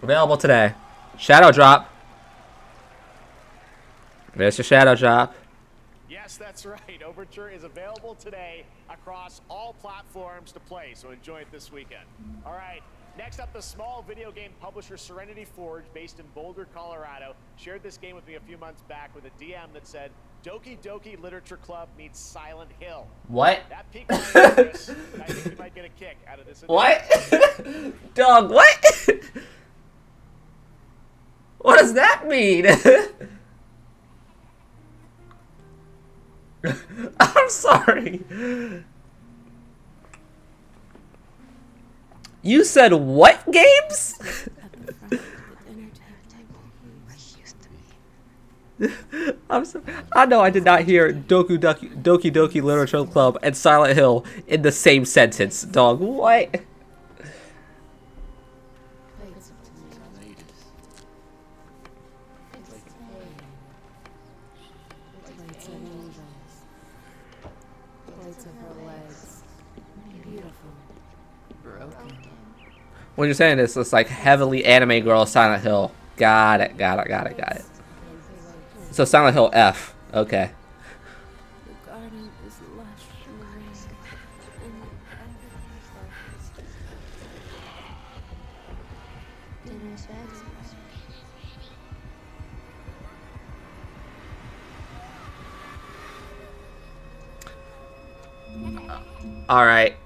Available today. Shadow Drop. There's your Shadow Drop. Yes, Yes, that's right. Overture is available today across all platforms to play, so enjoy it this weekend. All right, next up, the small video game publisher Serenity Forge, based in Boulder, Colorado, shared this game with me a few months back with a DM that said, Doki Doki Literature Club meets Silent Hill. What? That piqued my interest. I think you might get a kick out of this. What? Dog, what? What does that mean? I'm sorry. You said what games? I'm sorry. I know I did not hear Doki Doki Literature Club and Silent Hill in the same sentence, dog. What? What you're saying is it's like heavily anime girl Silent Hill. Got it. So Silent Hill F. Okay. All right.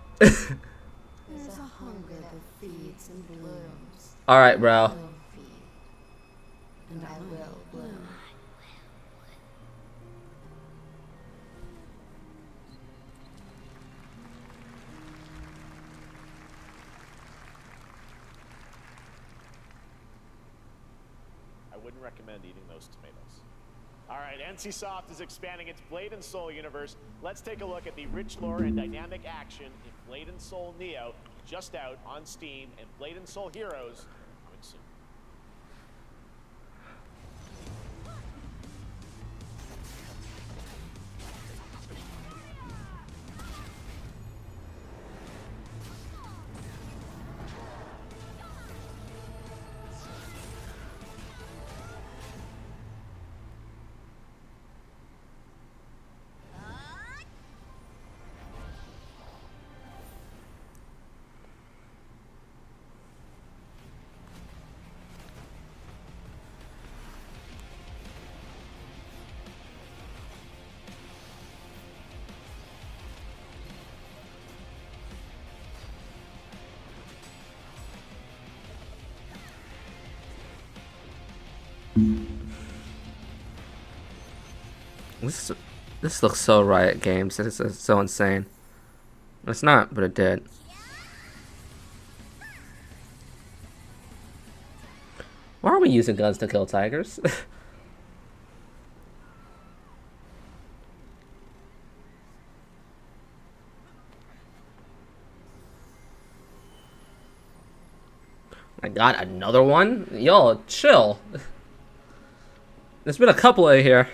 All right, bro. And I will bloom. I wouldn't recommend eating those tomatoes. All right, NCSoft is expanding its Blade and Soul universe. Let's take a look at the rich lore and dynamic action in Blade and Soul Neo, just out on Steam, and Blade and Soul Heroes coming soon. This looks so Riot Games. This is so insane. It's not, but it did. Why are we using guns to kill tigers? I got another one? Yo, chill. There's been a couple of here.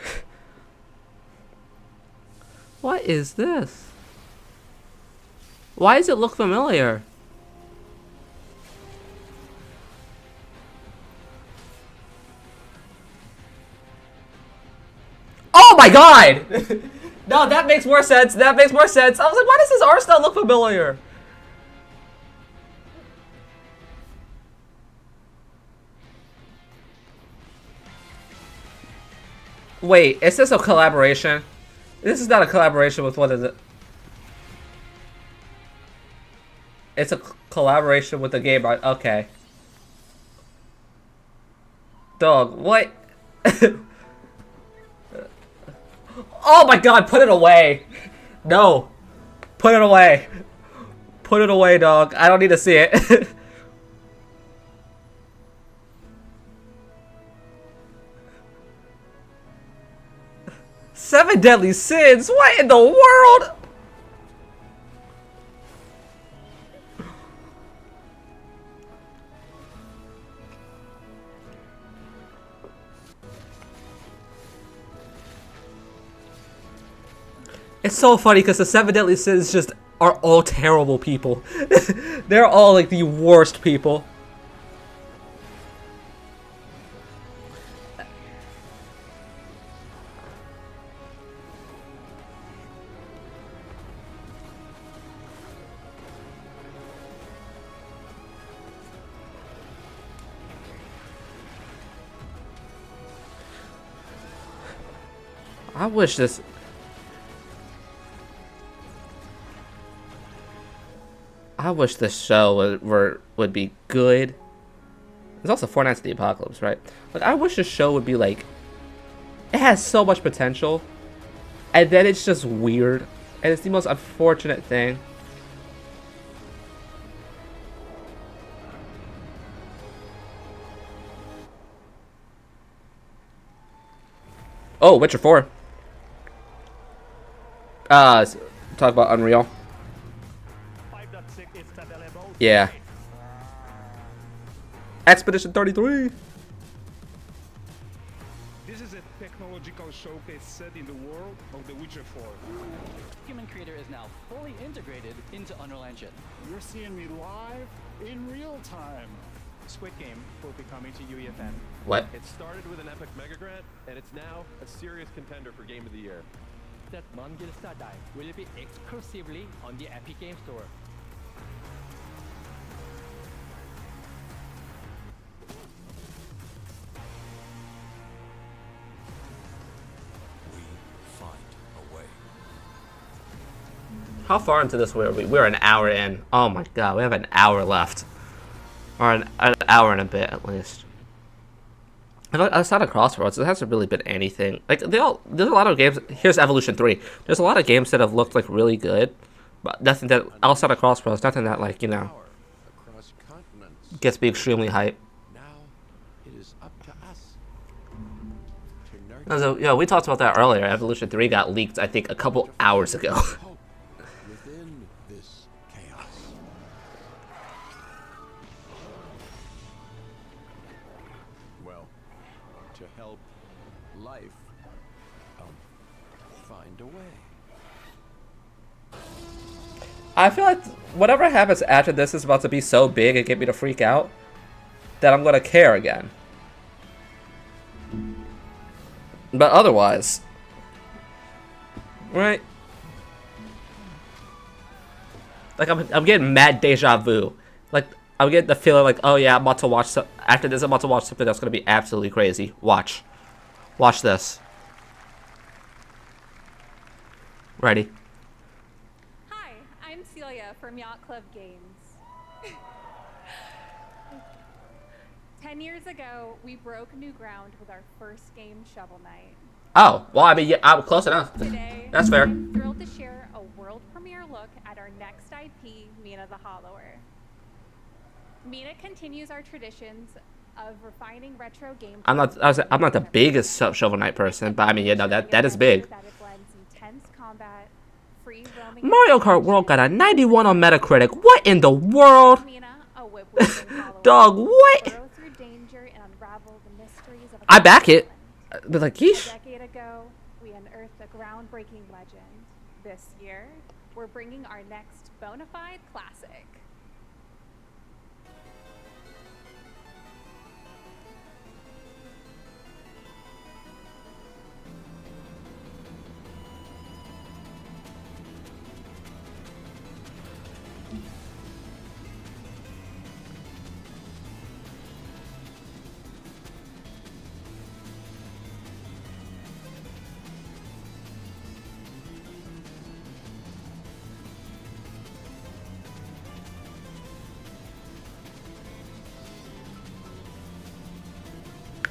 What is this? Why does it look familiar? Oh my god! No, that makes more sense. That makes more sense. I was like, why does this art style look familiar? Wait, is this a collaboration? This is not a collaboration with what is it? It's a collaboration with the game art. Okay. Dog, what? Oh my god, put it away. No. Put it away. Put it away, dog. I don't need to see it. Seven Deadly Sins? What in the world? It's so funny because the Seven Deadly Sins just are all terrible people. They're all like the worst people. I wish this. I wish this show would be good. There's also Four Nights at the Apocalypse, right? Like, I wish this show would be like. It has so much potential, and then it's just weird, and it's the most unfortunate thing. Oh, Witcher 4. Talk about Unreal. Yeah. Expedition 33. This is a technological showcase set in the world of The Witcher 4. Human Creator is now fully integrated into Unreal Engine. You're seeing me live in real time. Squid Game will be coming to UEFN. What? It started with an epic mega grant, and it's now a serious contender for Game of the Year. That non-Guild Star Dive will be exclusively on the Epic Game Store. We find a way. How far into this were we? We're an hour in. Oh my god, we have an hour left. Or an hour and a bit, at least. And outside of Crossroads, there hasn't really been anything. Like, there's a lot of games. Here's Evolution 3. There's a lot of games that have looked, like, really good. But nothing that, outside of Crossroads, nothing that, like, you know, gets me extremely hyped. Now it is up to us. So, yeah, we talked about that earlier. Evolution 3 got leaked, I think, a couple hours ago. Within this chaos. Well, to help life find a way. I feel like whatever happens after this is about to be so big and get me to freak out that I'm gonna care again. But otherwise, right? Like I'm getting mad deja vu. Like I'm getting the feeling like, oh yeah, I'm about to watch after this. I'm about to watch something that's gonna be absolutely crazy. Watch this. Ready? Hi, I'm Celia from Yacht Club Games. 10 years ago, we broke new ground with our first game, Shovel Knight. Oh, well, I mean, yeah, I'm close enough. Today, that's fair. I'm thrilled to share a world premiere look at our next IP, Mina the Hollower. Mina continues our traditions of refining retro gameplay. I'm not the biggest Shovel Knight person, but I mean, yeah, no, that is big. That it blends intense combat, free roaming. Mario Kart World got a 91 on Metacritic. What in the world? Dog, what? I back it. But like, yeesh. A decade ago, we unearthed a groundbreaking legend. This year, we're bringing our next bona fide classic.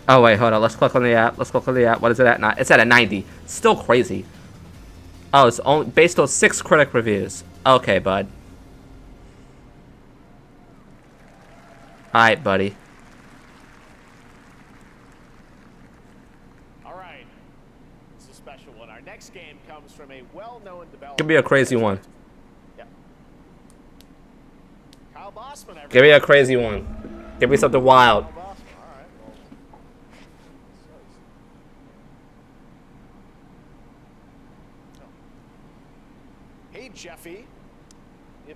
Oh wait, hold on. Let's click on the app. What is it at? It's at a 90. Still crazy. Oh, it's only based on 6 critic reviews. Okay, bud. Alright, buddy. Alright. It's a special one. Our next game comes from a well-known developer. Give me a crazy one. Yep. Kyle Bossman. Give me a crazy one. Give me something wild. Hey Jeffy, if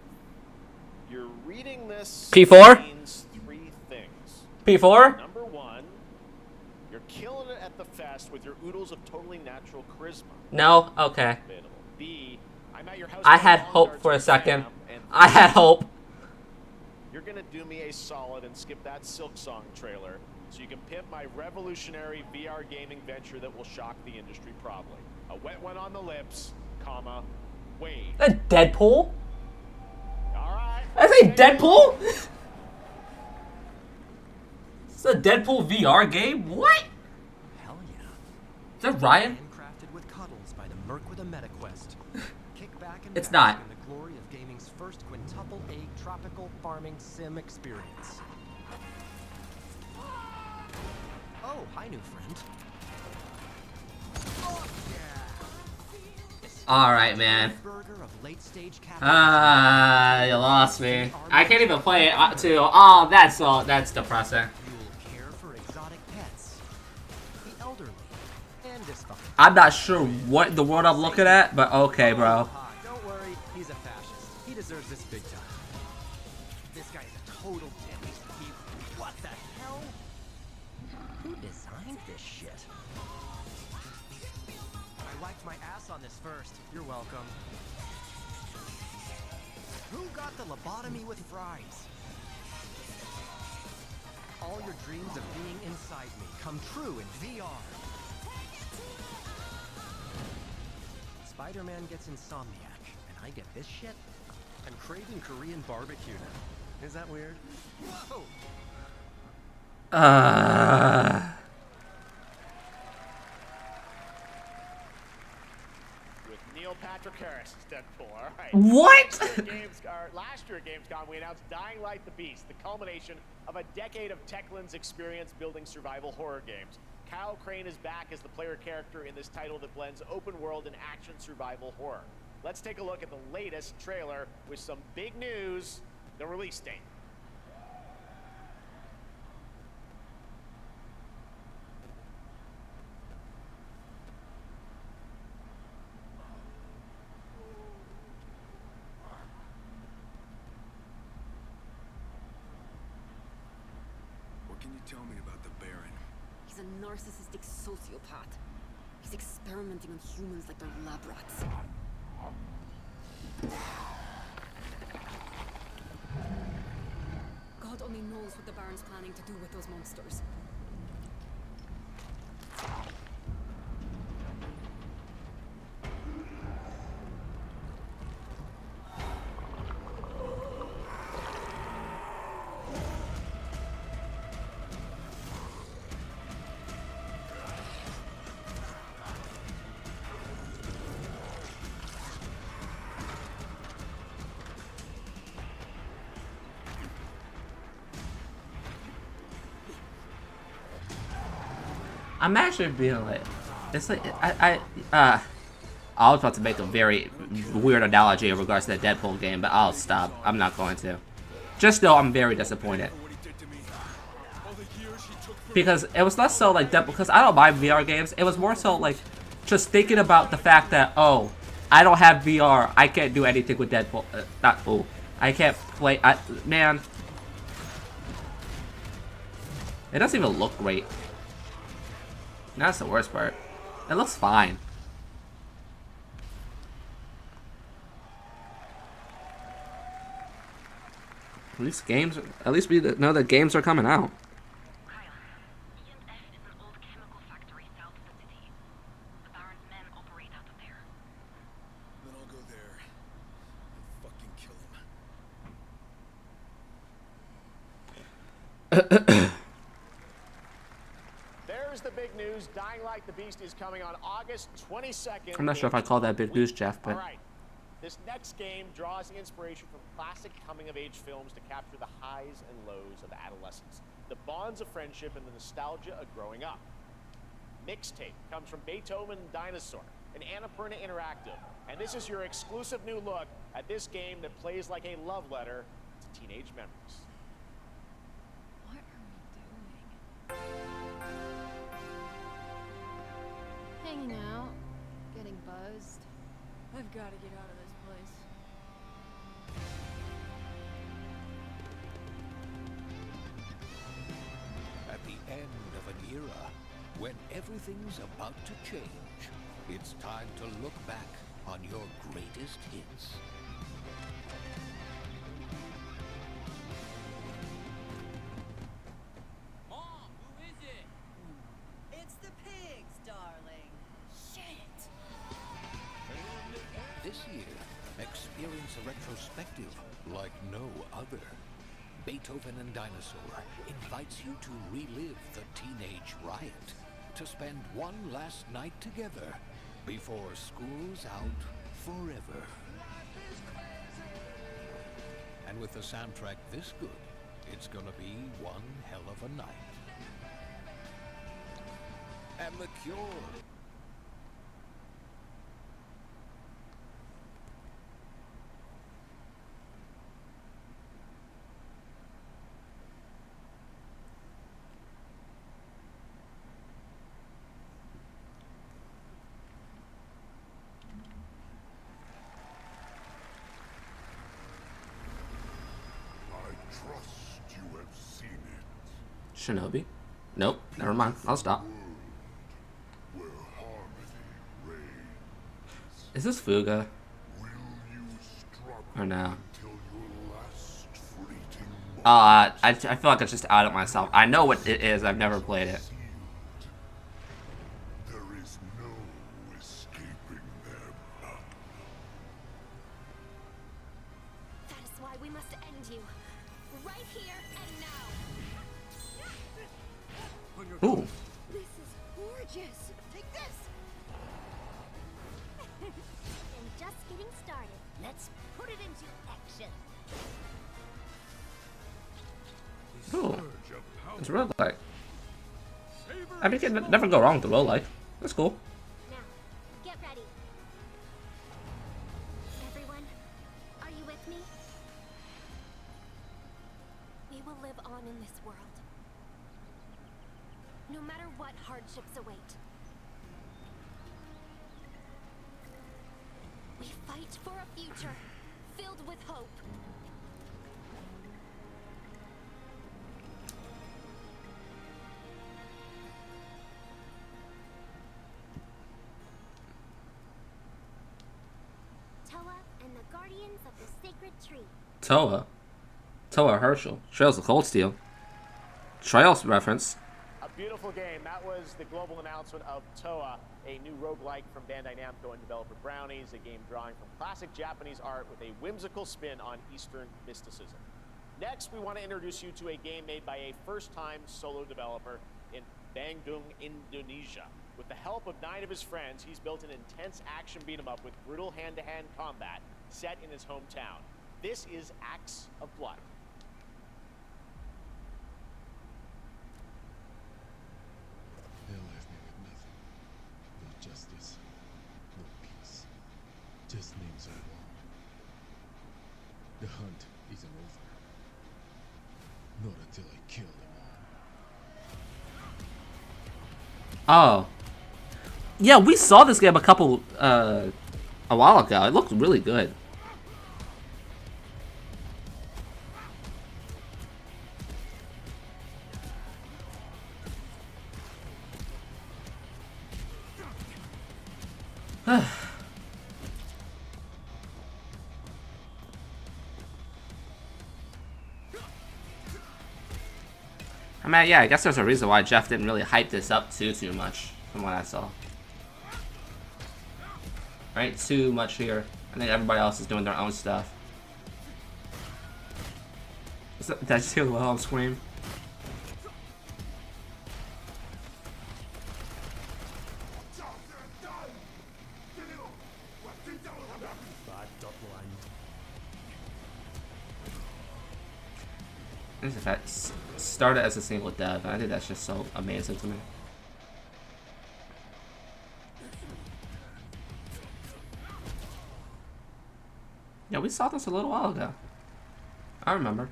you're reading this, P4? means 3 things. P4? Number 1, you're killing it at the fest with your oodles of totally natural charisma. No? Okay. B, I'm at your house. I had hope for a second. I had hope. You're gonna do me a solid and skip that Silk Song trailer so you can pimp my revolutionary VR gaming venture that will shock the industry probably. A wet one on the lips, comma, Wade. That's Deadpool? Alright. That's a Deadpool? It's a Deadpool VR game? What? Hell yeah. Is that Ryan? Handcrafted with cuddles by the Merc with a MetaQuest. Kick back and It's bask not. in the glory of gaming's first quintuple A tropical farming sim experience. Oh, hi, new friend. Oh, yeah. Alright, man. Burger of late-stage You lost me. I can't even play it too. Oh, that's depressing. You'll care for exotic pets, the elderly, and dysfunctional. I'm not sure what in the world I'm looking at, but okay, bro. Don't worry, he's a fascist. He deserves this big time. This guy's a total dick. What the hell? Who designed this shit? I wiped my ass on this first. You're welcome. Who got the lobotomy with fries? All your dreams of being inside me come true in VR. Spider-Man gets insomniac, and I get this shit? I'm craving Korean barbecue now. Is that weird? Whoa! With Neil Patrick Harris as Deadpool. All right. What? Last year at Gamescom, we announced Dying Light: The Beast, the culmination of a decade of Techland's experience building survival horror games. Kyle Crane is back as the player character in this title that blends open world and action survival horror. Let's take a look at the latest trailer with some big news, the release date. What can you tell me about the Baron? He's a narcissistic sociopath. He's experimenting on humans like they're lab rats. God only knows what the Baron's planning to do with those monsters. I'm actually being like, it's like I was about to make a very weird analogy in regards to the Deadpool game, but I'll stop. I'm not going to. Just know I'm very disappointed. Because it was less so like Deadpool, because I don't buy VR games. It was more so like just thinking about the fact that, oh, I don't have VR. I can't do anything with Deadpool. I can't play. Man. It doesn't even look great. That's the worst part. It looks fine. At least we know that games are coming out. Then I'll go there and fucking kill him. There's the big news. Dying Light: The Beast is coming on August 22nd. I'm not sure if I call that big news, Jeff, but... All right. This next game draws inspiration from classic coming-of-age films to capture the highs and lows of adolescence, the bonds of friendship, and the nostalgia of growing up. Mixtape comes from Beethoven and Dinosaur, an Annapurna Interactive, and this is your exclusive new look at this game that plays like a love letter to teenage memories. What are we doing? Hanging out, getting buzzed. I've got to get out of this place. At the end of an era, when everything's about to change, it's time to look back on your greatest hits. Mom, who a retrospective like no other. Beethoven and Dinosaur invites you to relive the teenage riot, to spend one last night together before school's out forever. And with the soundtrack this good, it's gonna be one hell of a night. And The Cure. Trust you have seen it. Shinobi? Nope, never mind. I'll stop. Where harmony reigns. Is this Fuga? Will you struggle Or no? until your last fleeting I feel like I just outed myself. I know what it is. I've never played it. There is no escaping their blood. That is why we must end you. Right here and now. Ooh. This is gorgeous. Take this. And just getting started. Let's put it into action. Ooh. It's a roguelike. I mean, you can never go wrong with the roguelike. That's cool. Now, get ready. Everyone, are you with me? We will live on in this world. No matter what hardships await. We fight for a future filled with hope. Toa and the guardians of the sacred tree. Toa Herschel. Trails of Cold Steel. Trails reference. A beautiful game. That was the global announcement of Toa, a new roguelike from Bandai Namco and developer Brownies, a game drawing from classic Japanese art with a whimsical spin on Eastern mysticism. Next, we want to introduce you to a game made by a first-time solo developer in Bandung, Indonesia. With the help of 9 of his friends, he's built an intense action beat-em-up with brutal hand-to-hand combat set in his hometown. This is Acts of Blood. They'll have me with nothing. No justice, no peace. Just names on a wall. The hunt isn't over. Not until I kill them all. Oh. Yeah, we saw this game a while ago. It looked really good. I mean, yeah, I guess there's a reason why Jeff didn't really hype this up too much, from what I saw. Right, too much here. I think everybody else is doing their own stuff. Did I just hear the Wilhelm scream? In fact, started as a single dev. I think that's just so amazing to me. Yeah, we saw this a little while ago. I remember.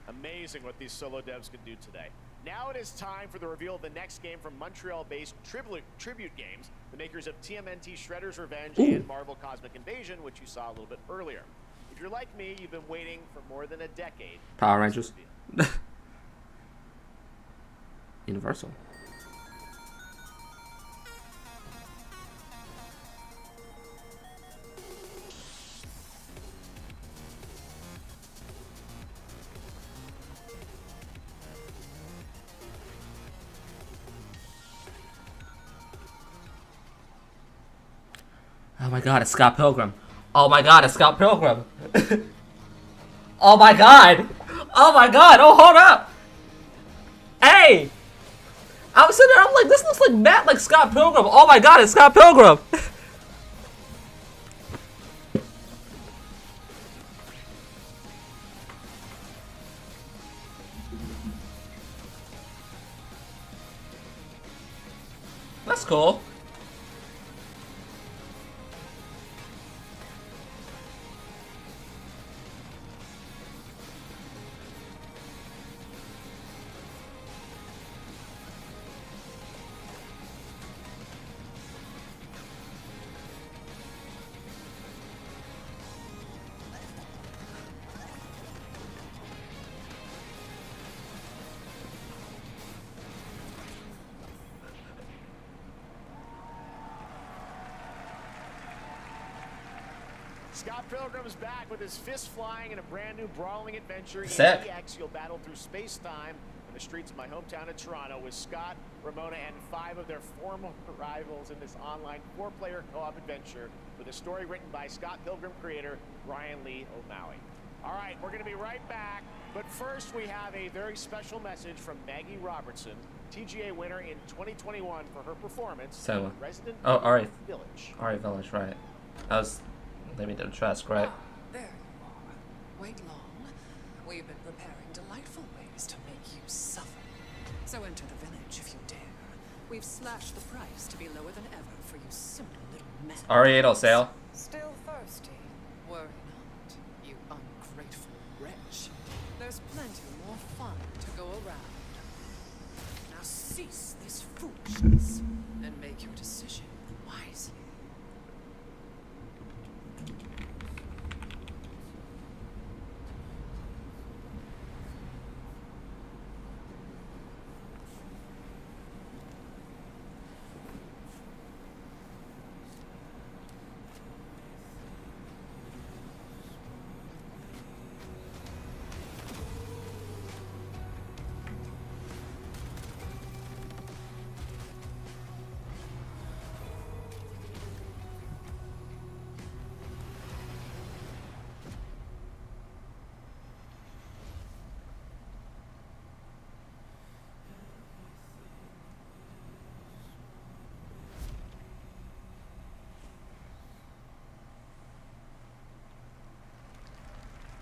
Amazing what these solo devs can do today. Now it is time for the reveal of the next game from Montreal-based Tribute Games, the makers of TMNT Shredder's Revenge and Marvel Cosmic Invasion, which you saw a little bit earlier. If you're like me, you've been waiting for more than a decade. Power Rangers. Universal. Oh my god, it's Scott Pilgrim. Oh my god, it's Scott Pilgrim. Oh my god. Oh my god. Oh, hold up. Hey. I was sitting there, I'm like, this looks like Matt, like Scott Pilgrim. Oh my god, it's Scott Pilgrim. That's cool. Scott Pilgrim's back with his fist flying in a brand new brawling adventure. Sick. In EX, you'll battle through space-time in the streets of my hometown of Toronto with Scott, Ramona, and 5 of their former rivals in this online 4-player co-op adventure with a story written by Scott Pilgrim creator Brian Lee O'Malley. All right, we're going to be right back, but first we have a very special message from Maggie Robertson, TGA winner in 2021 for her performance So, in Resident oh, alright. Village. Alright, Village, right. That was Limited Trust, right? There you are. Wait long. We've been preparing delightful ways to make you suffer. So enter the village if you dare. We've slashed the price to be lower than ever for you simple little men. RE8 on sale. Still thirsty? Worry not, you ungrateful wretch. There's plenty more fun to go around. Now cease this foolishness and make your decision wisely.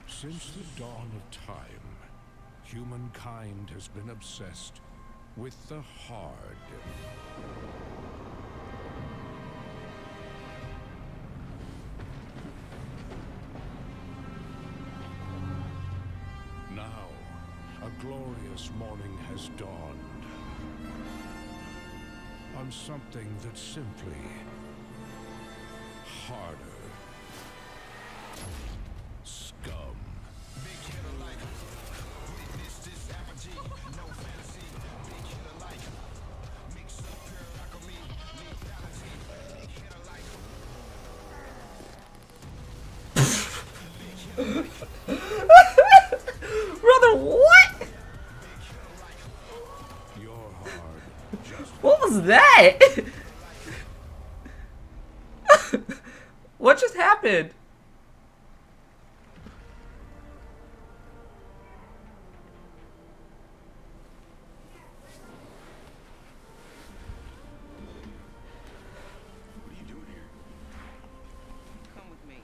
Since the dawn of time, humankind has been obsessed with the hard. Now, a glorious morning has dawned on something that's simply harder. Scum. Brother, what? What was that? What just happened? What are you doing here? Come with me.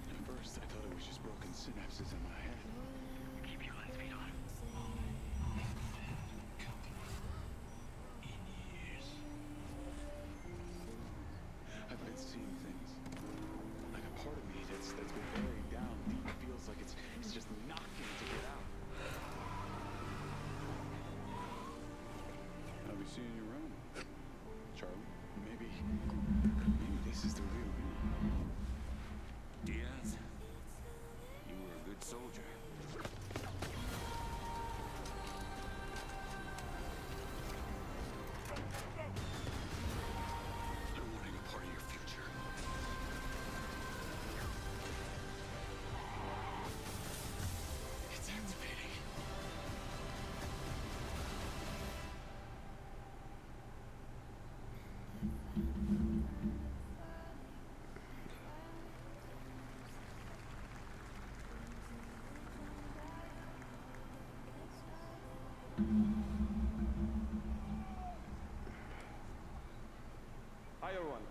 At first, I thought it was just broken synapses in my head. Keep your light speed on.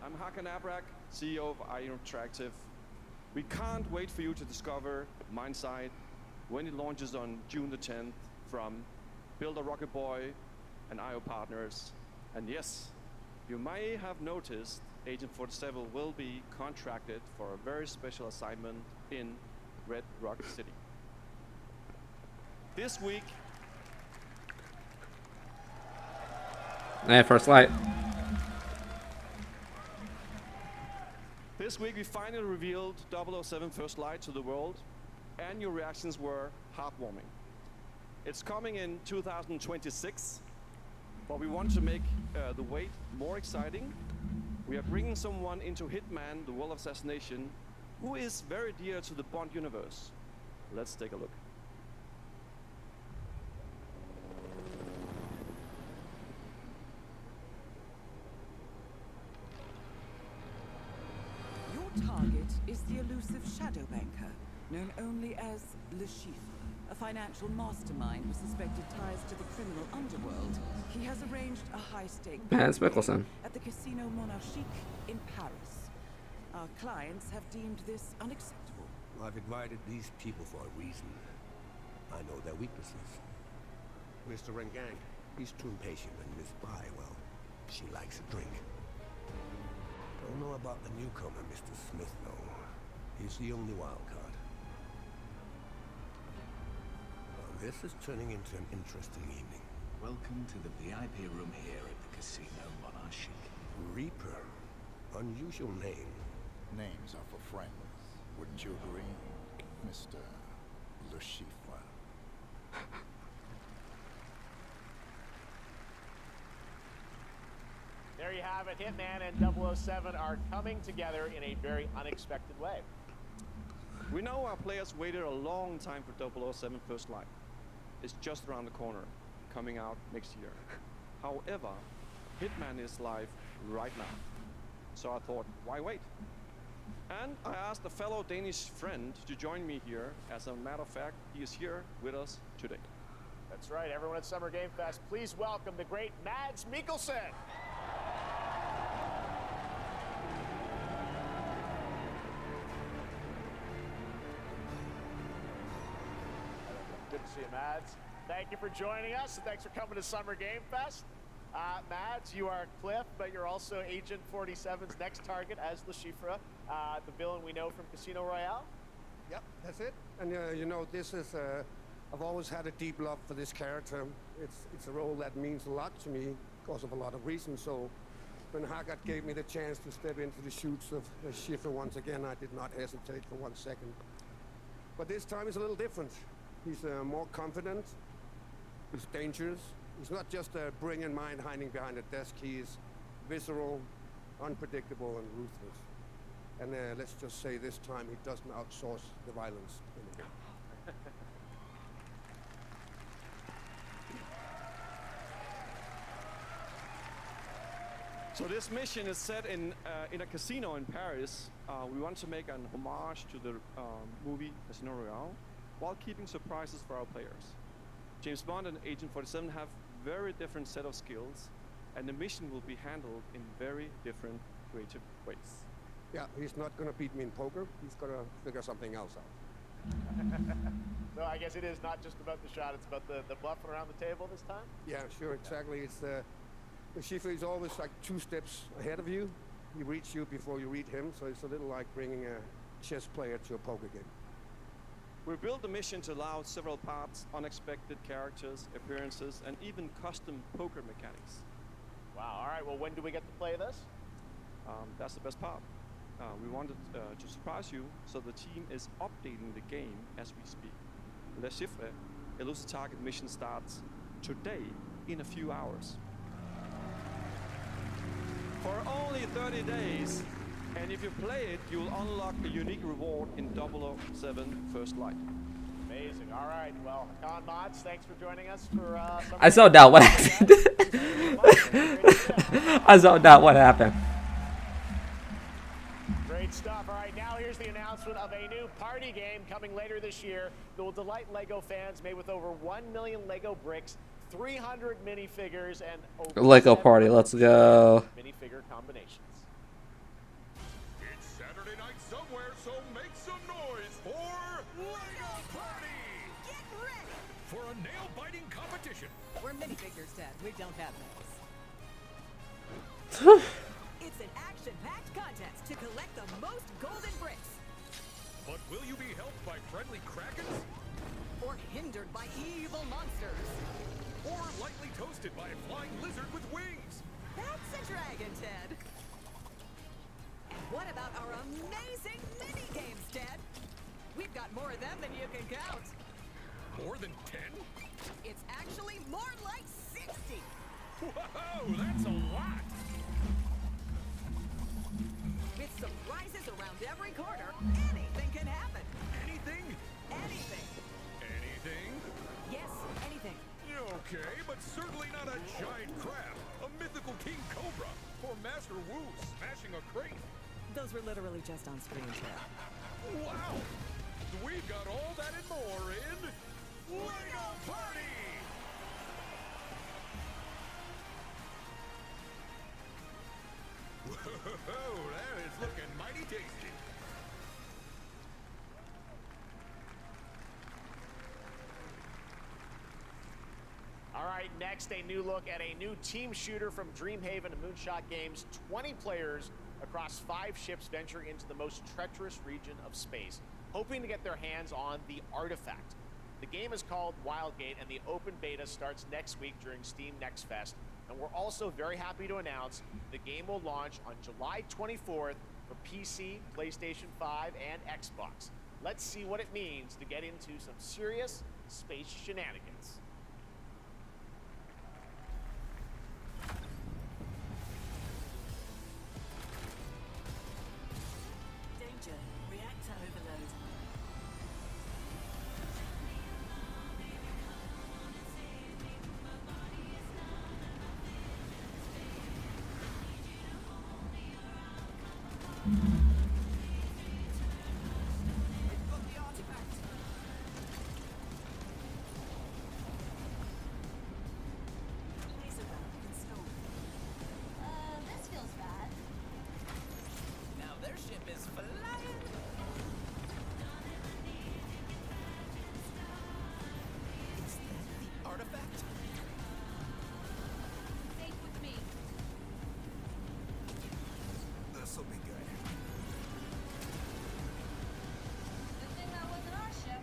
I'm Hakan Abrak, CEO of IO Interactive. We can't wait for you to discover Mindside when it launches on June the 10th from Builder Rocket Boy and IO partners. And yes, you may have noticed Agent 47 will be contracted for a very special assignment in Red Rock City. This week, Hey, first light. This week we finally revealed 007 First Light to the world, and your reactions were heartwarming. It's coming in 2026, but we want to make the wait more exciting. We are bringing someone into Hitman, the World of Assassination, who is very dear to the Bond universe. Let's take a look. Your target is the elusive shadow banker, known only as Le Chiffre, a financial mastermind with suspected ties to the criminal underworld. He has arranged a high-stake Hans Mikkelsen. at the Casino Monarchique in Paris. Our clients have deemed this unacceptable. I've invited these people for a reason. I know their weaknesses. Mr. Rengang, he's too impatient, and Miss Bai, well, she likes a drink. Don't know about the newcomer, Mr. Smith, though. He's the only wild card. Well, this is turning into an interesting evening. Welcome to the VIP room here at the Casino Monarchique. Reaper. Unusual name. Names are for friends. Wouldn't you agree, Mr. Le Chiffre? There you have it. Hitman and 007 are coming together in a very unexpected way. We know our players waited a long time for 007 First Light. It's just around the corner, coming out next year. However, Hitman is live right now. So I thought, why wait? And I asked a fellow Danish friend to join me here. As a matter of fact, he is here with us today. That's right, everyone at Summer Game Fest, please welcome the great Mads Mikkelsen. Good to see you, Mads. Thank you for joining us, and thanks for coming to Summer Game Fest. Mads, you are Cliff, but you're also Agent 47's next target as Le Chiffre, the villain we know from Casino Royale. Yep, that's it. And you know, this is I've always had a deep love for this character. It's a role that means a lot to me because of a lot of reasons. So when Haggard gave me the chance to step into the shoots of Le Chiffre once again, I did not hesitate for 1 second. But this time is a little different. He's more confident. He's dangerous. He's not just a brilliant mind hiding behind a desk. He is visceral, unpredictable, and ruthless. And let's just say this time he doesn't outsource the violence anymore. So this mission is set in a casino in Paris. We want to make an homage to the movie Casino Royale, while keeping surprises for our players. James Bond and Agent 47 have very different set of skills, and the mission will be handled in very different creative ways. Yeah, he's not going to beat me in poker. He's going to figure something else out. So I guess it is not just about the shot, it's about the bluffing around the table this time? Yeah, sure, exactly. It's the Schiffer is always like 2 steps ahead of you. He reads you before you read him, so it's a little like bringing a chess player to a poker game. We built the mission to allow several parts, unexpected characters, appearances, and even custom poker mechanics. Wow, all right, well, when do we get to play this? That's the best part. We wanted to surprise you, so the team is updating the game as we speak. Le Chiffre, Elusive Target mission starts today in a few hours. For only 30 days, and if you play it, you'll unlock a unique reward in 007 First Light. Amazing. All right. Well, Hakan Mods, thanks for joining us for. I zoned out. What happened? I zoned out. What happened? Great stuff. All right, now here's the announcement of a new party game coming later this year that will delight LEGO fans, made with over 1 million LEGO bricks, 300 minifigures, and over Lego party. Let's go. minifigure combinations. Saturday night somewhere, so make some noise for Lego Party! Get ready For a nail-biting competition. We're minifigures, Dad. We don't have nails. It's an action-packed contest to collect the most golden bricks. But will you be helped by friendly krakens? Or hindered by evil monsters. Or lightly toasted by a flying lizard with wings? That's a dragon, Ted. And what about our amazing mini-games, Ted? We've got more of them than you can count. More than 10? It's actually more like 60. Whoa, that's a lot! With surprises around every corner, anything can happen. Anything? Anything. Anything? Yes, anything. Okay, but certainly not a giant crab, a mythical king cobra, or Master Wu smashing a crate. Those were literally just on screen, Ted. Wow! We've got all that and more in Lego Party! Whoa, that is looking mighty tasty. All right, next, a new look at a new team shooter from Dreamhaven and Moonshot Games. 20 players across 5 ships venture into the most treacherous region of space, hoping to get their hands on the artifact. The game is called Wildgate, and the open beta starts next week during Steam Next Fest. And we're also very happy to announce the game will launch on July 24th for PC, PlayStation 5, and Xbox. Let's see what it means to get into some serious space shenanigans. Danger. Reactor overload. This feels bad. Now their ship is flying. Is that the artifact? Safe with me. This'll be good. Good thing that wasn't our ship.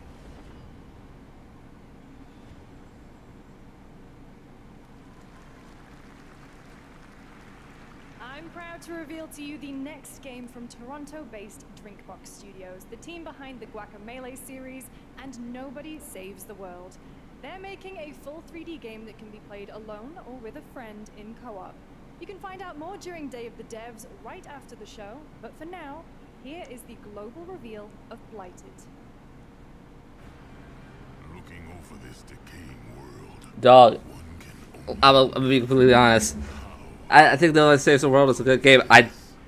I'm proud to reveal to you the next game from Toronto-based Drinkbox Studios, the team behind the Guacamelee series and Nobody Saves the World. They're making a full 3D game that can be played alone or with a friend in co-op. You can find out more during Day of the Devs right after the show, but for now, here is the global reveal of Blighted. Looking over this decaying world. Dog, I'm gonna be completely honest. I think No One Saves the World is a good game.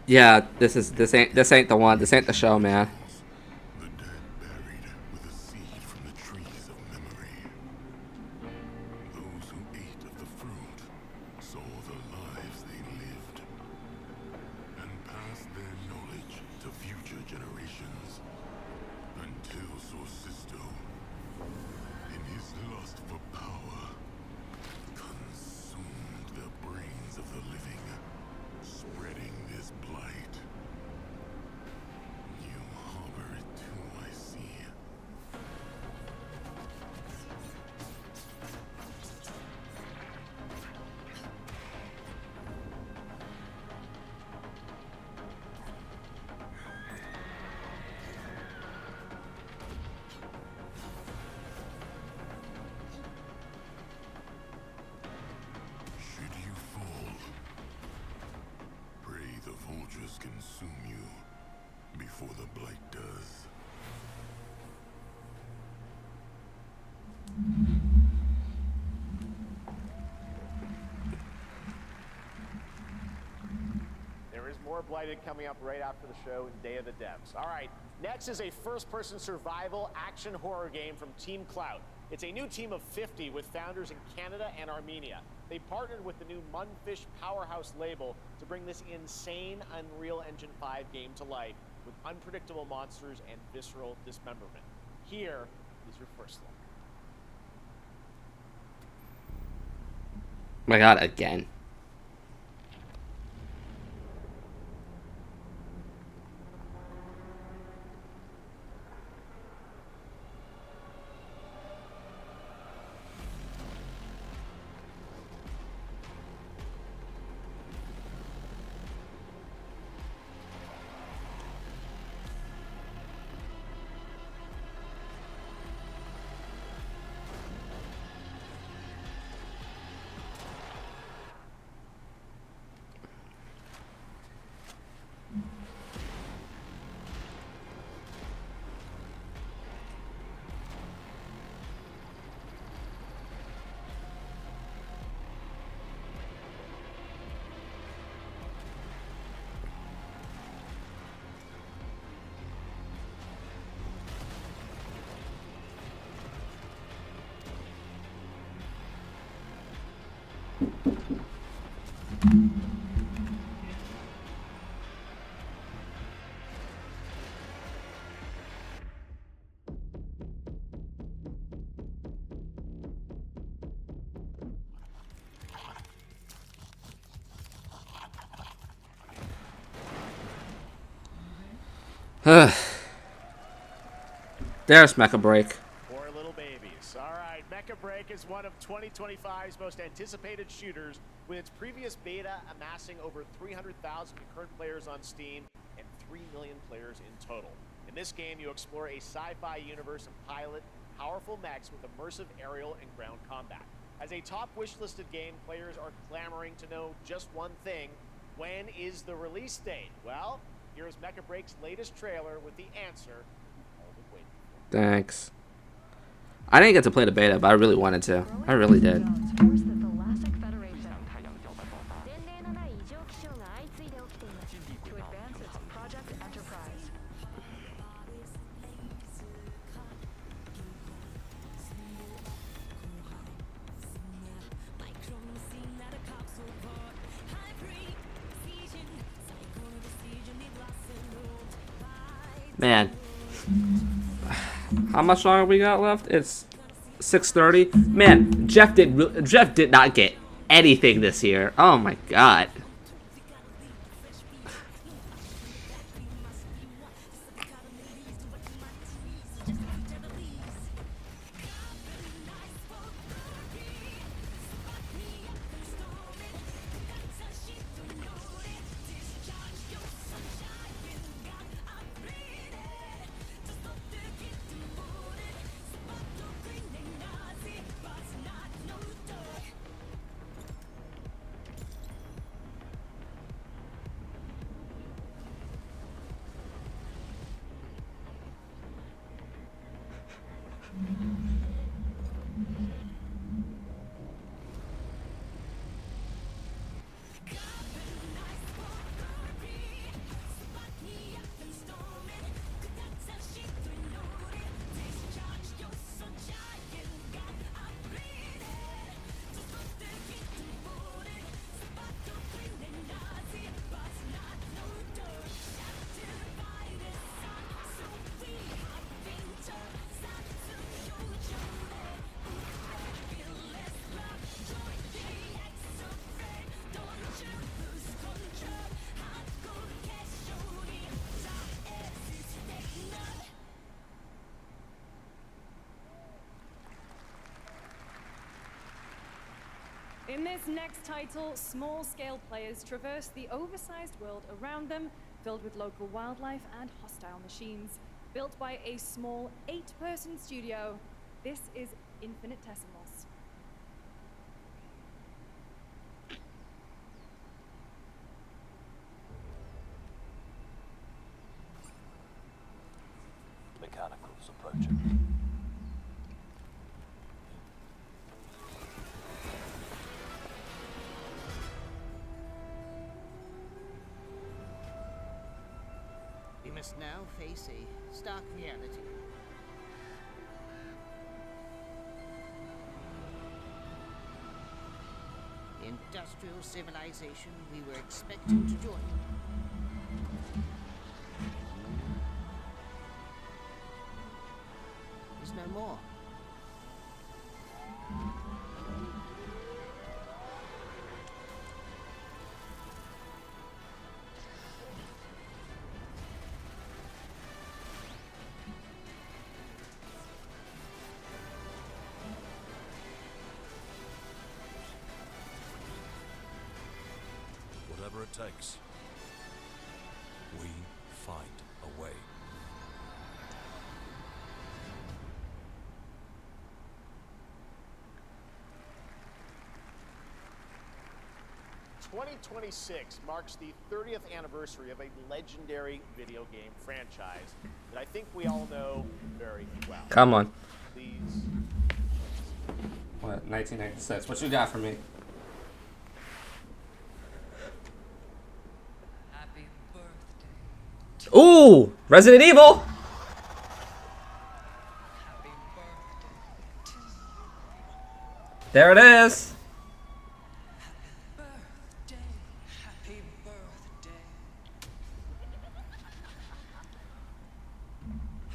Yeah, this ain't the one. This ain't the show, man. The dead buried with a seed from the trees of memory. Those who ate of the fruit saw the lives they lived and passed their knowledge to future generations until Sorcisto, in his lust for power, consumed the brains of the living, spreading this blight. You harbor it too, I see. Should you fall, pray the vultures consume you before the blight does. There is more Blighted coming up right after the show in Day of the Devs. All right, next is a first-person survival action horror game from Team Cloud. It's a new team of 50 with founders in Canada and Armenia. They partnered with the new Munfish Powerhouse label to bring this insane Unreal Engine 5 game to life with unpredictable monsters and visceral dismemberment. Here is your first look. My god, again. There's Mecha Break. Poor little babies. All right, Mecha Break is one of 2025's most anticipated shooters, with its previous beta amassing over 300,000 concurrent players on Steam and 3 million players in total. In this game, you explore a sci-fi universe and pilot powerful mechs with immersive aerial and ground combat. As a top wish-listed game, players are clamoring to know just one thing: when is the release date? Well, here's Mecha Break's latest trailer with the answer all been waiting for. Thanks. I didn't get to play the beta, but I really wanted to. I really did. Man, how much longer we got left? It's 6:30. Man, Jeff did not get anything this year. Oh my god. In this next title, small-scale players traverse the oversized world around them, filled with local wildlife and hostile machines. Built by a small 8-person studio, this is Infinitesimals. Mechanicals approaching. We must now face a stark reality. The industrial civilization we were expecting to join There's no more. Whatever it takes, we find a way. "2026 marks the 30th anniversary of a legendary video game franchise that I think we all know very well." Come on. Please. What? 1996. What you got for me? Happy birthday. Ooh, Resident Evil. Happy birthday to you. There it is. Birthday. Happy birthday.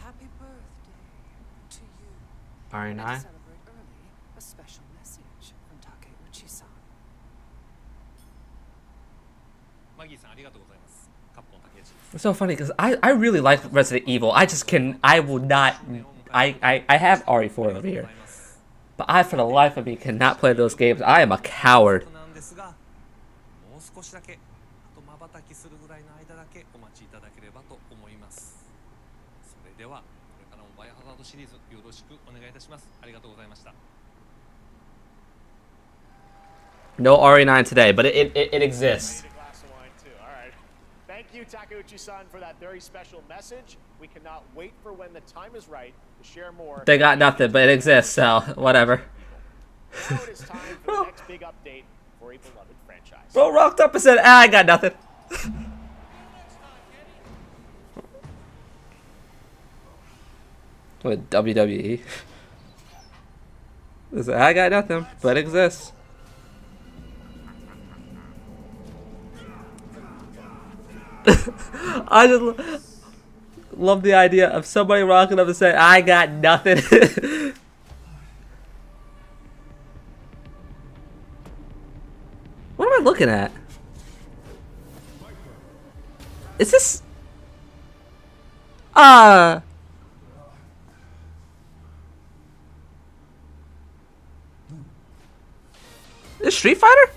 Happy birthday to you. Very And to nice. celebrate early, a special message from Takeuchi-san. It's so funny because I really like Resident Evil. I just can. I will not. I have RE4 over here, but I for the life of me cannot play those games. I am a coward. なんですが、もう少しだけ、あと瞬きするぐらいの間だけお待ちいただければと思います。それでは、これからもバイオハザードシリーズよろしくお願いいたします。ありがとうございました。No RE9 today, but it exists. Need a glass of wine too. All right. Thank you, Takeuchi-san, for that very special message. We cannot wait for when the time is right to share more. They got nothing, but it exists, so whatever. Now it is time for the next big update for a beloved franchise. Bro rocked up and said, I got nothing. What, WWE? Listen, I got nothing, but it exists. I just love the idea of somebody rocking up and saying, I got nothing. What am I looking at? Is this... This Street Fighter?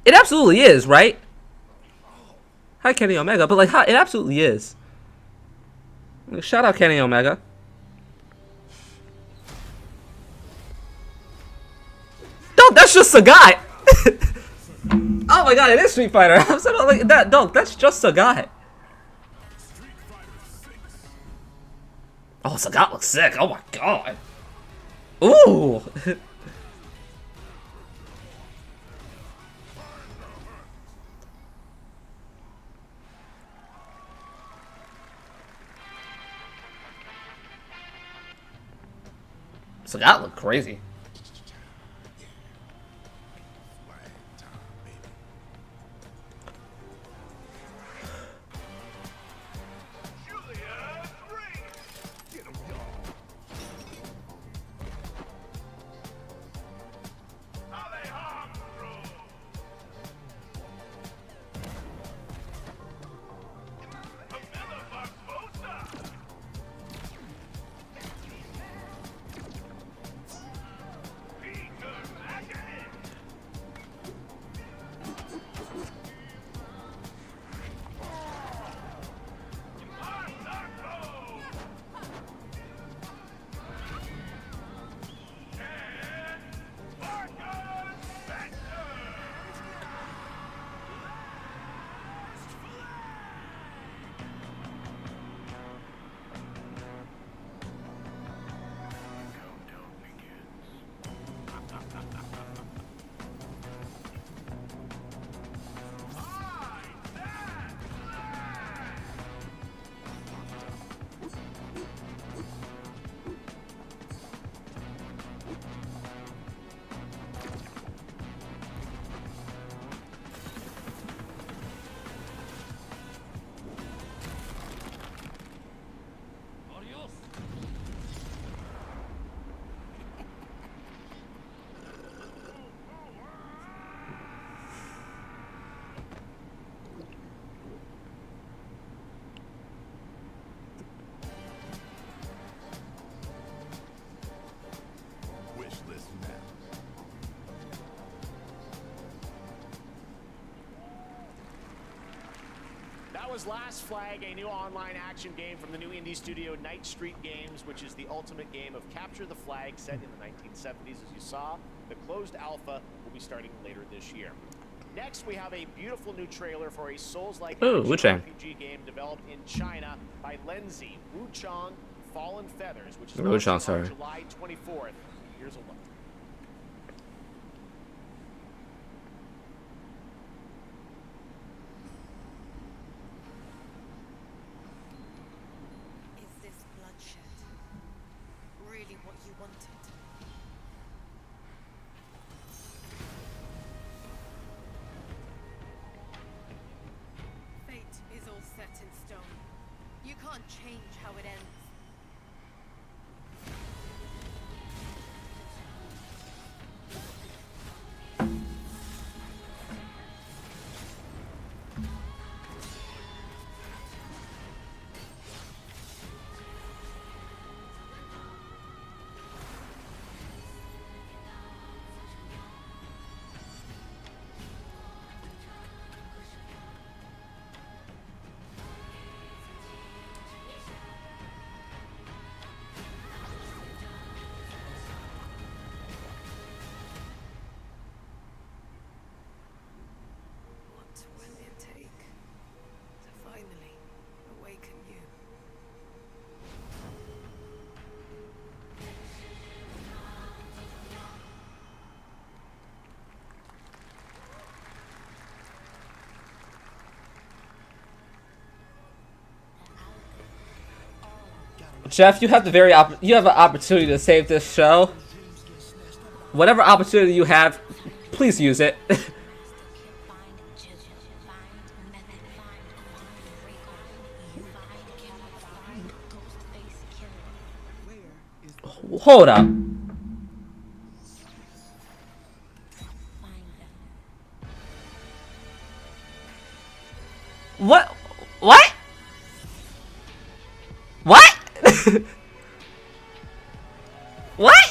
It absolutely is, right? Hi, Kenny Omega, but like, it absolutely is. Shout out Kenny Omega. No, that's just a guy. Oh my god, it is Street Fighter. I'm so like that. No, that's just a guy. Oh, Sagat looks sick. Oh my god. Ooh. Sagat looked crazy. That was Last Flag, a new online action game from the new indie studio Night Street Games, which is the ultimate game of capture the flag set in the 1970s. As you saw, the closed alpha will be starting later this year. Next, we have a beautiful new trailer for a Souls-like RPG game developed in China by Lenzi, Wuchang Fallen Feathers, which is launching on July 24th. Here's a look. Is this bloodshed really what you wanted? Fate is all set in stone. You can't change how it ends. Finally awaken you. Jeff, you have you have an opportunity to save this show. Whatever opportunity you have, please use it. Hold up. What? What? What? What?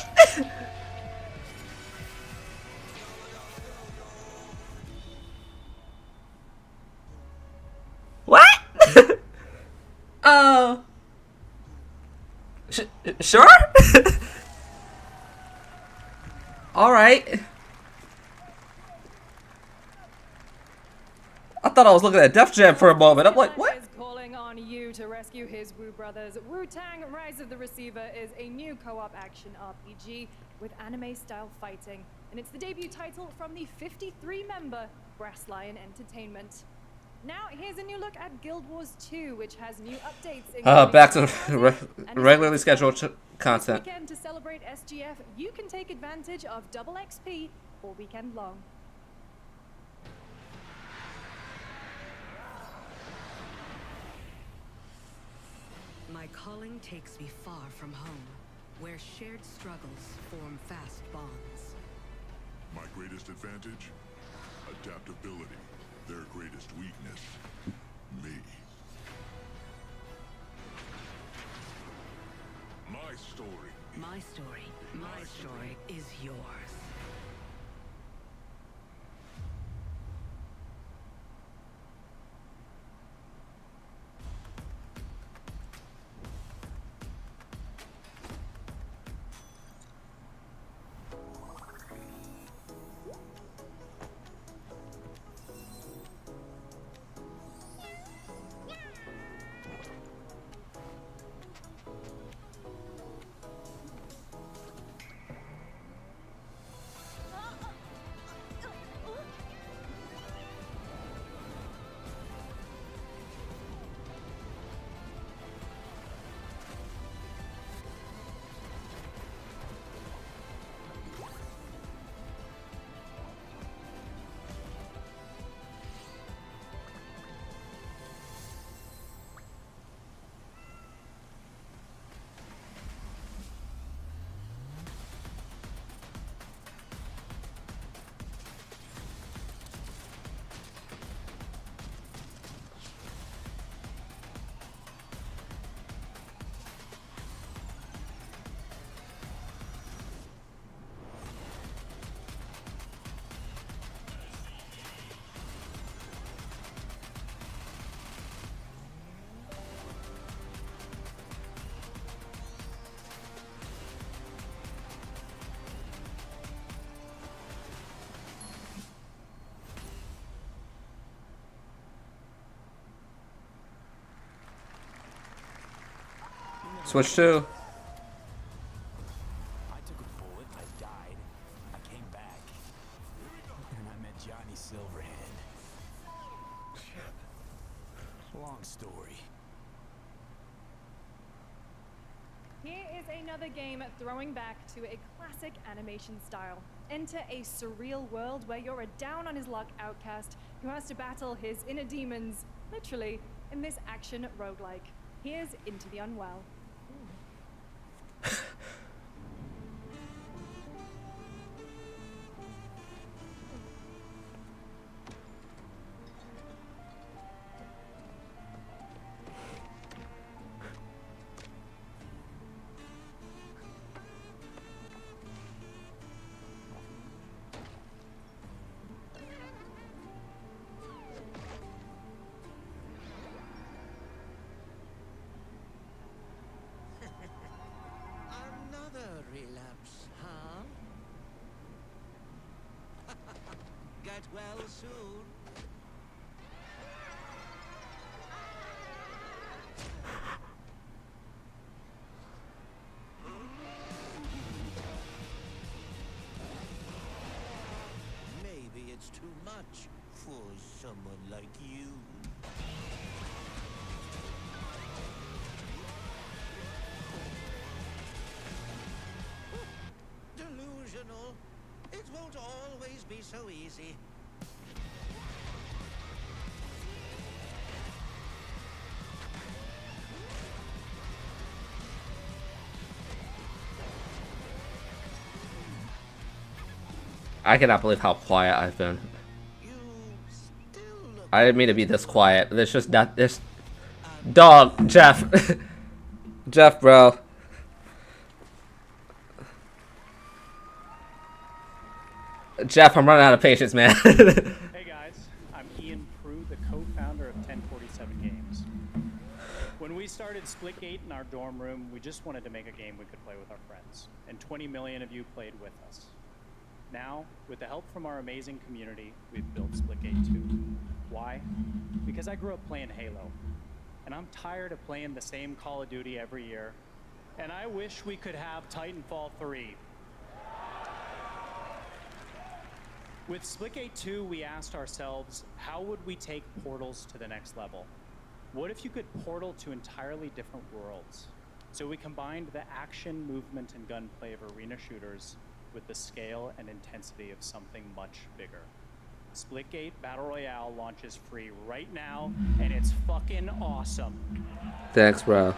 What? Sure? All right. I thought I was looking at Def Jam for a moment. I'm like, what? Is calling on you to rescue his Wu brothers. Wu-Tang: Rise of the Receiver is a new co-op action RPG with anime-style fighting, and it's the debut title from the 53-member Brass Lion Entertainment. Now, here's a new look at Guild Wars 2, which has new updates. Back to regularly scheduled content. This weekend, to celebrate SGF, you can take advantage of double XP all weekend long. My calling takes me far from home, where shared struggles form fast bonds. My greatest advantage? Adaptability. Their greatest weakness? Me. My story. My story is yours. Switch 2. I took a bullet, I died, I came back, and I met Johnny Silverhand. Long story. Here is another game throwing back to a classic animation style. Enter a surreal world where you're a down-on-his-luck outcast who has to battle his inner demons, literally, in this action roguelike. Here's Into the Unwell. Another relapse, huh? Get well soon. Maybe it's too much for someone like you. Delusional. It won't always be so easy. I cannot believe how quiet I've been. I didn't mean to be this quiet. There's just not this. Dog, Jeff. Jeff, bro. Jeff, I'm running out of patience, man. Hey guys, I'm Ian Prue, the co-founder of 1047 Games. When we started Splitgate in our dorm room, we just wanted to make a game we could play with our friends, and 20 million of you played with us. Now, with the help from our amazing community, we've built Splitgate 2. Why? Because I grew up playing Halo, and I'm tired of playing the same Call of Duty every year, and I wish we could have Titanfall 3. With Splitgate 2, we asked ourselves, how would we take portals to the next level? What if you could portal to entirely different worlds? So we combined the action, movement, and gunplay of arena shooters with the scale and intensity of something much bigger. Splitgate Battle Royale launches free right now, and it's fucking awesome. Thanks, bro.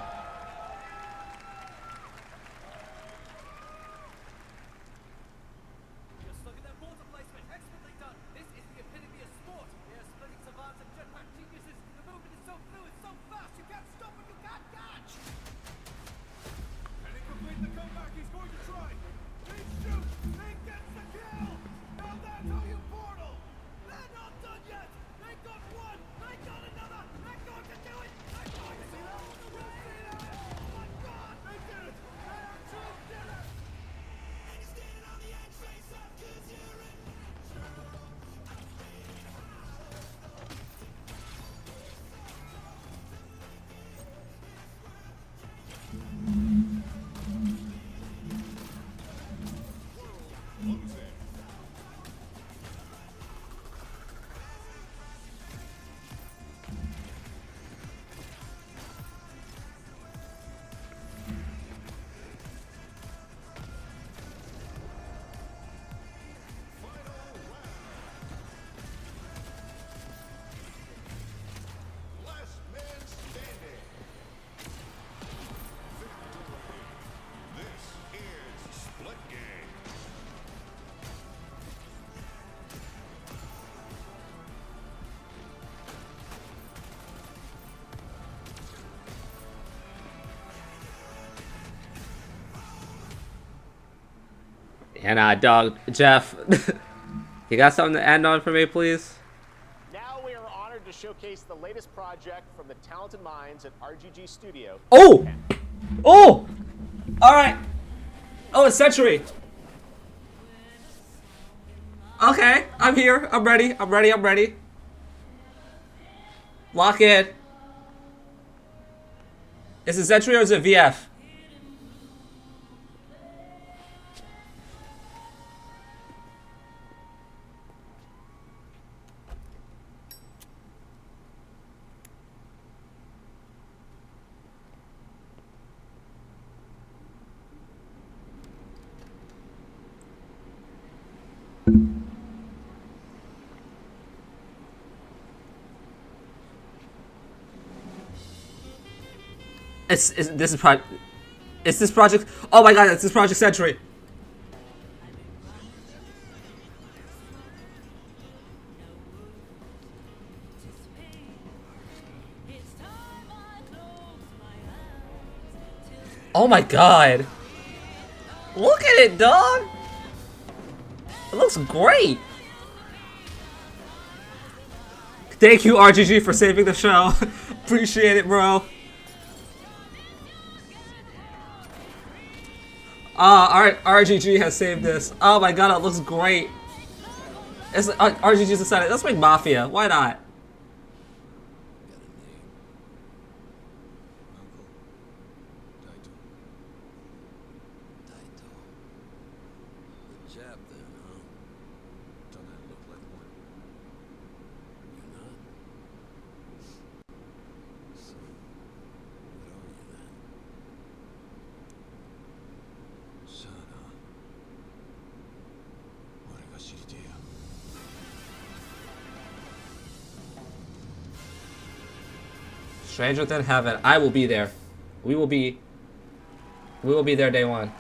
And dog, Jeff, you got something to end on for me, please? Now we are honored to showcase the latest project from the talented minds at RGG Studio. Oh! Oh! Alright. Oh, it's Century. Okay, I'm here. I'm ready. I'm ready. I'm ready. Lock in. Is it Century or is it VF? This is project. It's this project. Oh my god, it's this Project Century. Oh my god. Look at it, dog. It looks great. Thank you, RGG, for saving the show. Appreciate it, bro. RGG has saved this. Oh my god, it looks great. It's RGG's decided, let's make Mafia. Why not? Stranger Than Heaven. I will be there. We will be there day one.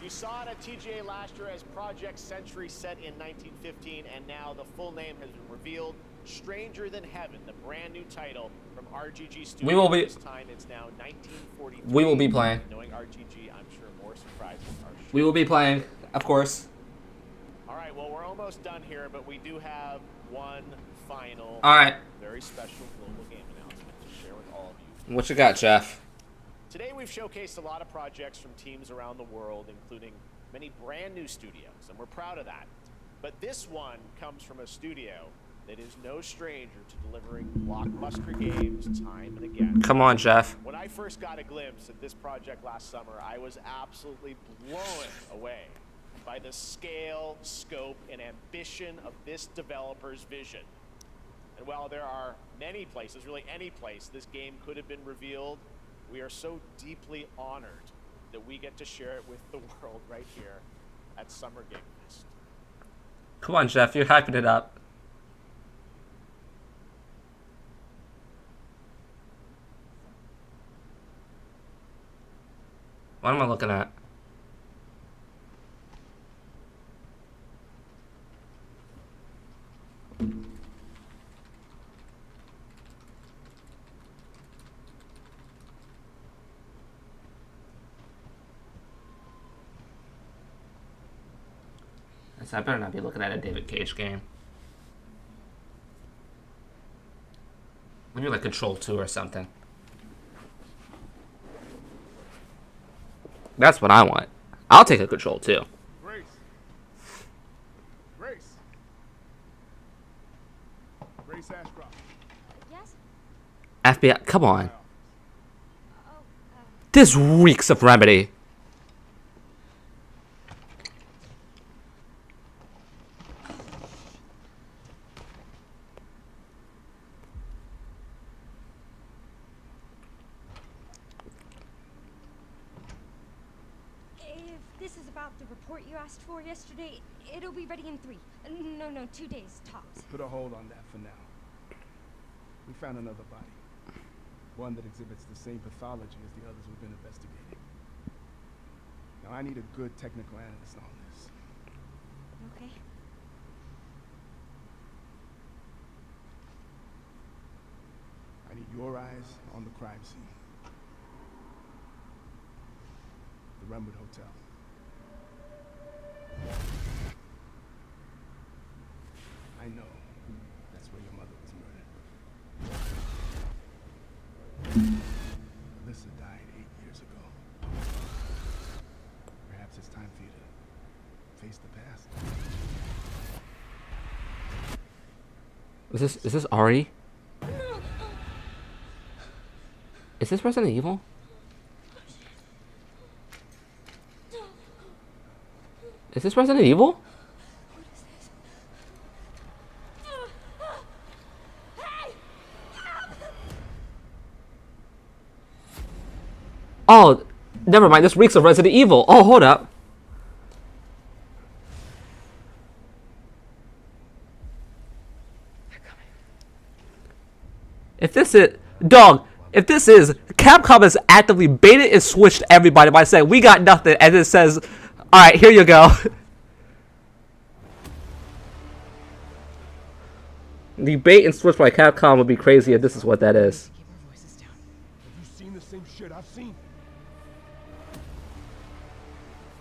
You saw it at TGA last year as Project Century set in 1915, and now the full name has been revealed. Stranger Than Heaven, the brand new title from RGG Studios. We will be. This time it's now 1943. We will be playing. Knowing RGG, I'm sure more surprises are sure. We will be playing, of course. All right, well, we're almost done here, but we do have one final, very special global game announcement to share with all of you. What you got, Jeff? Today we've showcased a lot of projects from teams around the world, including many brand new studios, and we're proud of that. But this one comes from a studio that is no stranger to delivering blockbuster games time and again. Come on, Jeff. When I first got a glimpse at this project last summer, I was absolutely blown away by the scale, scope, and ambition of this developer's vision. And while there are many places, really any place, this game could have been revealed, we are so deeply honored that we get to share it with the world right here at Summer Game Fest. Come on, Jeff. You're hyping it up. What am I looking at? I better not be looking at a David Cage game. Maybe like Control 2 or something. That's what I want. I'll take a Control 2. Grace. Grace. Grace Ashcroft. Yes? FBI, come on. This reeks of Remedy. You asked for yesterday, it'll be ready in 3. No, 2 days tops. Put a hold on that for now. We found another body. One that exhibits the same pathology as the others we've been investigating. Now I need a good technical analyst on this. Okay. I need your eyes on the crime scene. The Rumwood Hotel. I know that's where your mother was murdered. Alyssa died 8 years ago. Perhaps it's time for you to face the past. Is this Ari? Is this Resident Evil? Is this Resident Evil? Oh, never mind. This reeks of Resident Evil. Oh, hold up. If this is dog, if this is Capcom has actively baited and switched everybody by saying we got nothing, and it says, "All right, here you go." The bait and switch by Capcom would be crazy if this is what that is. Have you seen the same shit I've seen?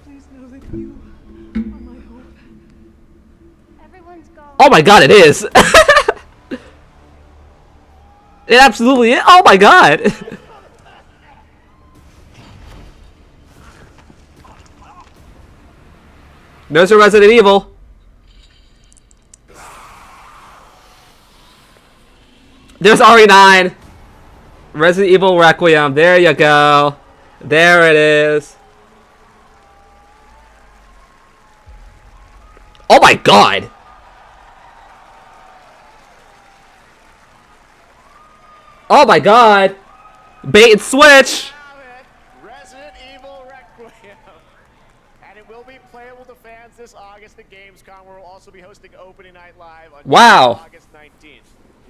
Please know that you are my hope. Everyone's gone. Oh my god, it is! It absolutely is! Oh my god! There's a Resident Evil. There's RE9. Resident Evil Requiem. There you go. There it is. Oh my god! Oh my god! Bait and switch! Resident Evil Requiem. And it will be playable to fans this August at Gamescom, where we'll also be hosting Opening Night Live on Wow. August 19th.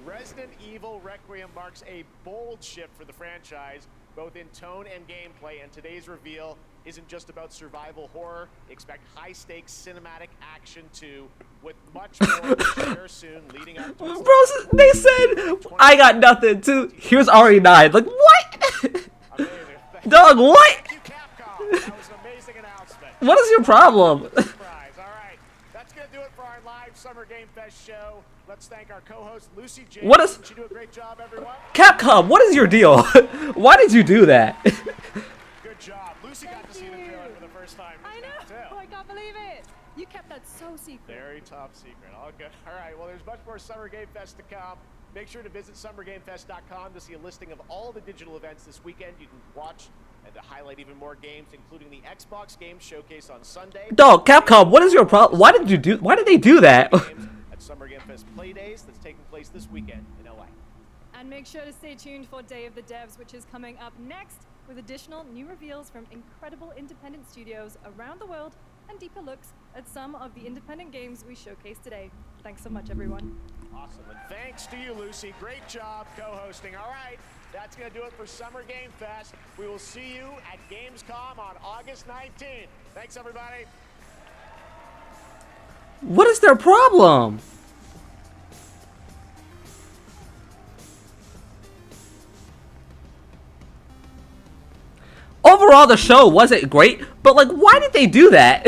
Resident Evil Requiem marks a bold shift for the franchise, both in tone and gameplay, and today's reveal isn't just about survival horror. Expect high-stakes cinematic action too, with much more to share soon leading up to its Bro, they said, I got nothing too. Here's RE9. Like, what? Dog, what? Thank you, Capcom. That was an amazing announcement. What is your problem? Surprise. All right. That's going to do it for our live Summer Game Fest show. Let's thank our co-host, Lucy James. What is- Did she do a great job, everyone? Capcom, what is your deal? Why did you do that? Good job. Lucy got to see the trailer for the first time. I know. I can't believe it. You kept that so secret. Very top secret. All good. All right. Well, there's much more Summer Game Fest to come. Make sure to visit summergamefest.com to see a listing of all the digital events this weekend. You can watch and to highlight even more games, including the Xbox Game Showcase on Sunday. Dog, Capcom, what is your problem? Why did they do that? At Summer Game Fest Play Days that's taking place this weekend in LA. And make sure to stay tuned for Day of the Devs, which is coming up next with additional new reveals from incredible independent studios around the world and deeper looks at some of the independent games we showcased today. Thanks so much, everyone. Awesome. And thanks to you, Lucy. Great job co-hosting. All right. That's going to do it for Summer Game Fest. We will see you at Gamescom on August 19th. Thanks, everybody. What is their problem? Overall, the show wasn't great, but like, why did they do that?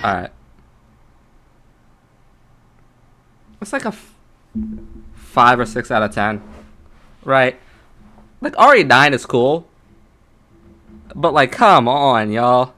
Alright. It's like a 5 or 6 out of 10. Right? Like, RE9 is cool. But like, come on, y'all.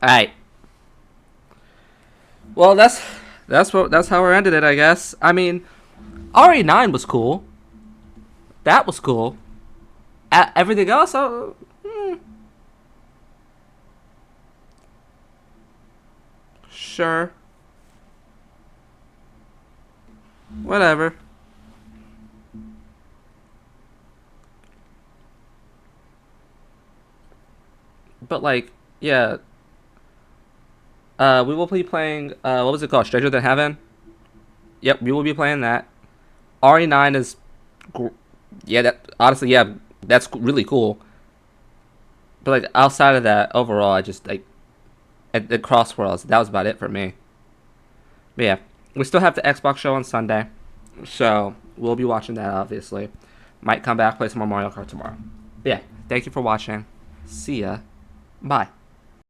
Alright. Well, that's how we ended it, I guess. I mean, RE9 was cool. That was cool. Everything else, sure. Whatever. But like, yeah. We will be playing, what was it called? Stranger Than Heaven? Yep, we will be playing that. RE9 is, yeah, that, honestly, yeah, that's really cool. But, like, outside of that, overall, I just, like, at the Crossworlds, that was about it for me. But, yeah, we still have the Xbox show on Sunday. So, we'll be watching that, obviously. Might come back, play some more Mario Kart tomorrow. But, yeah, thank you for watching. See ya. Bye.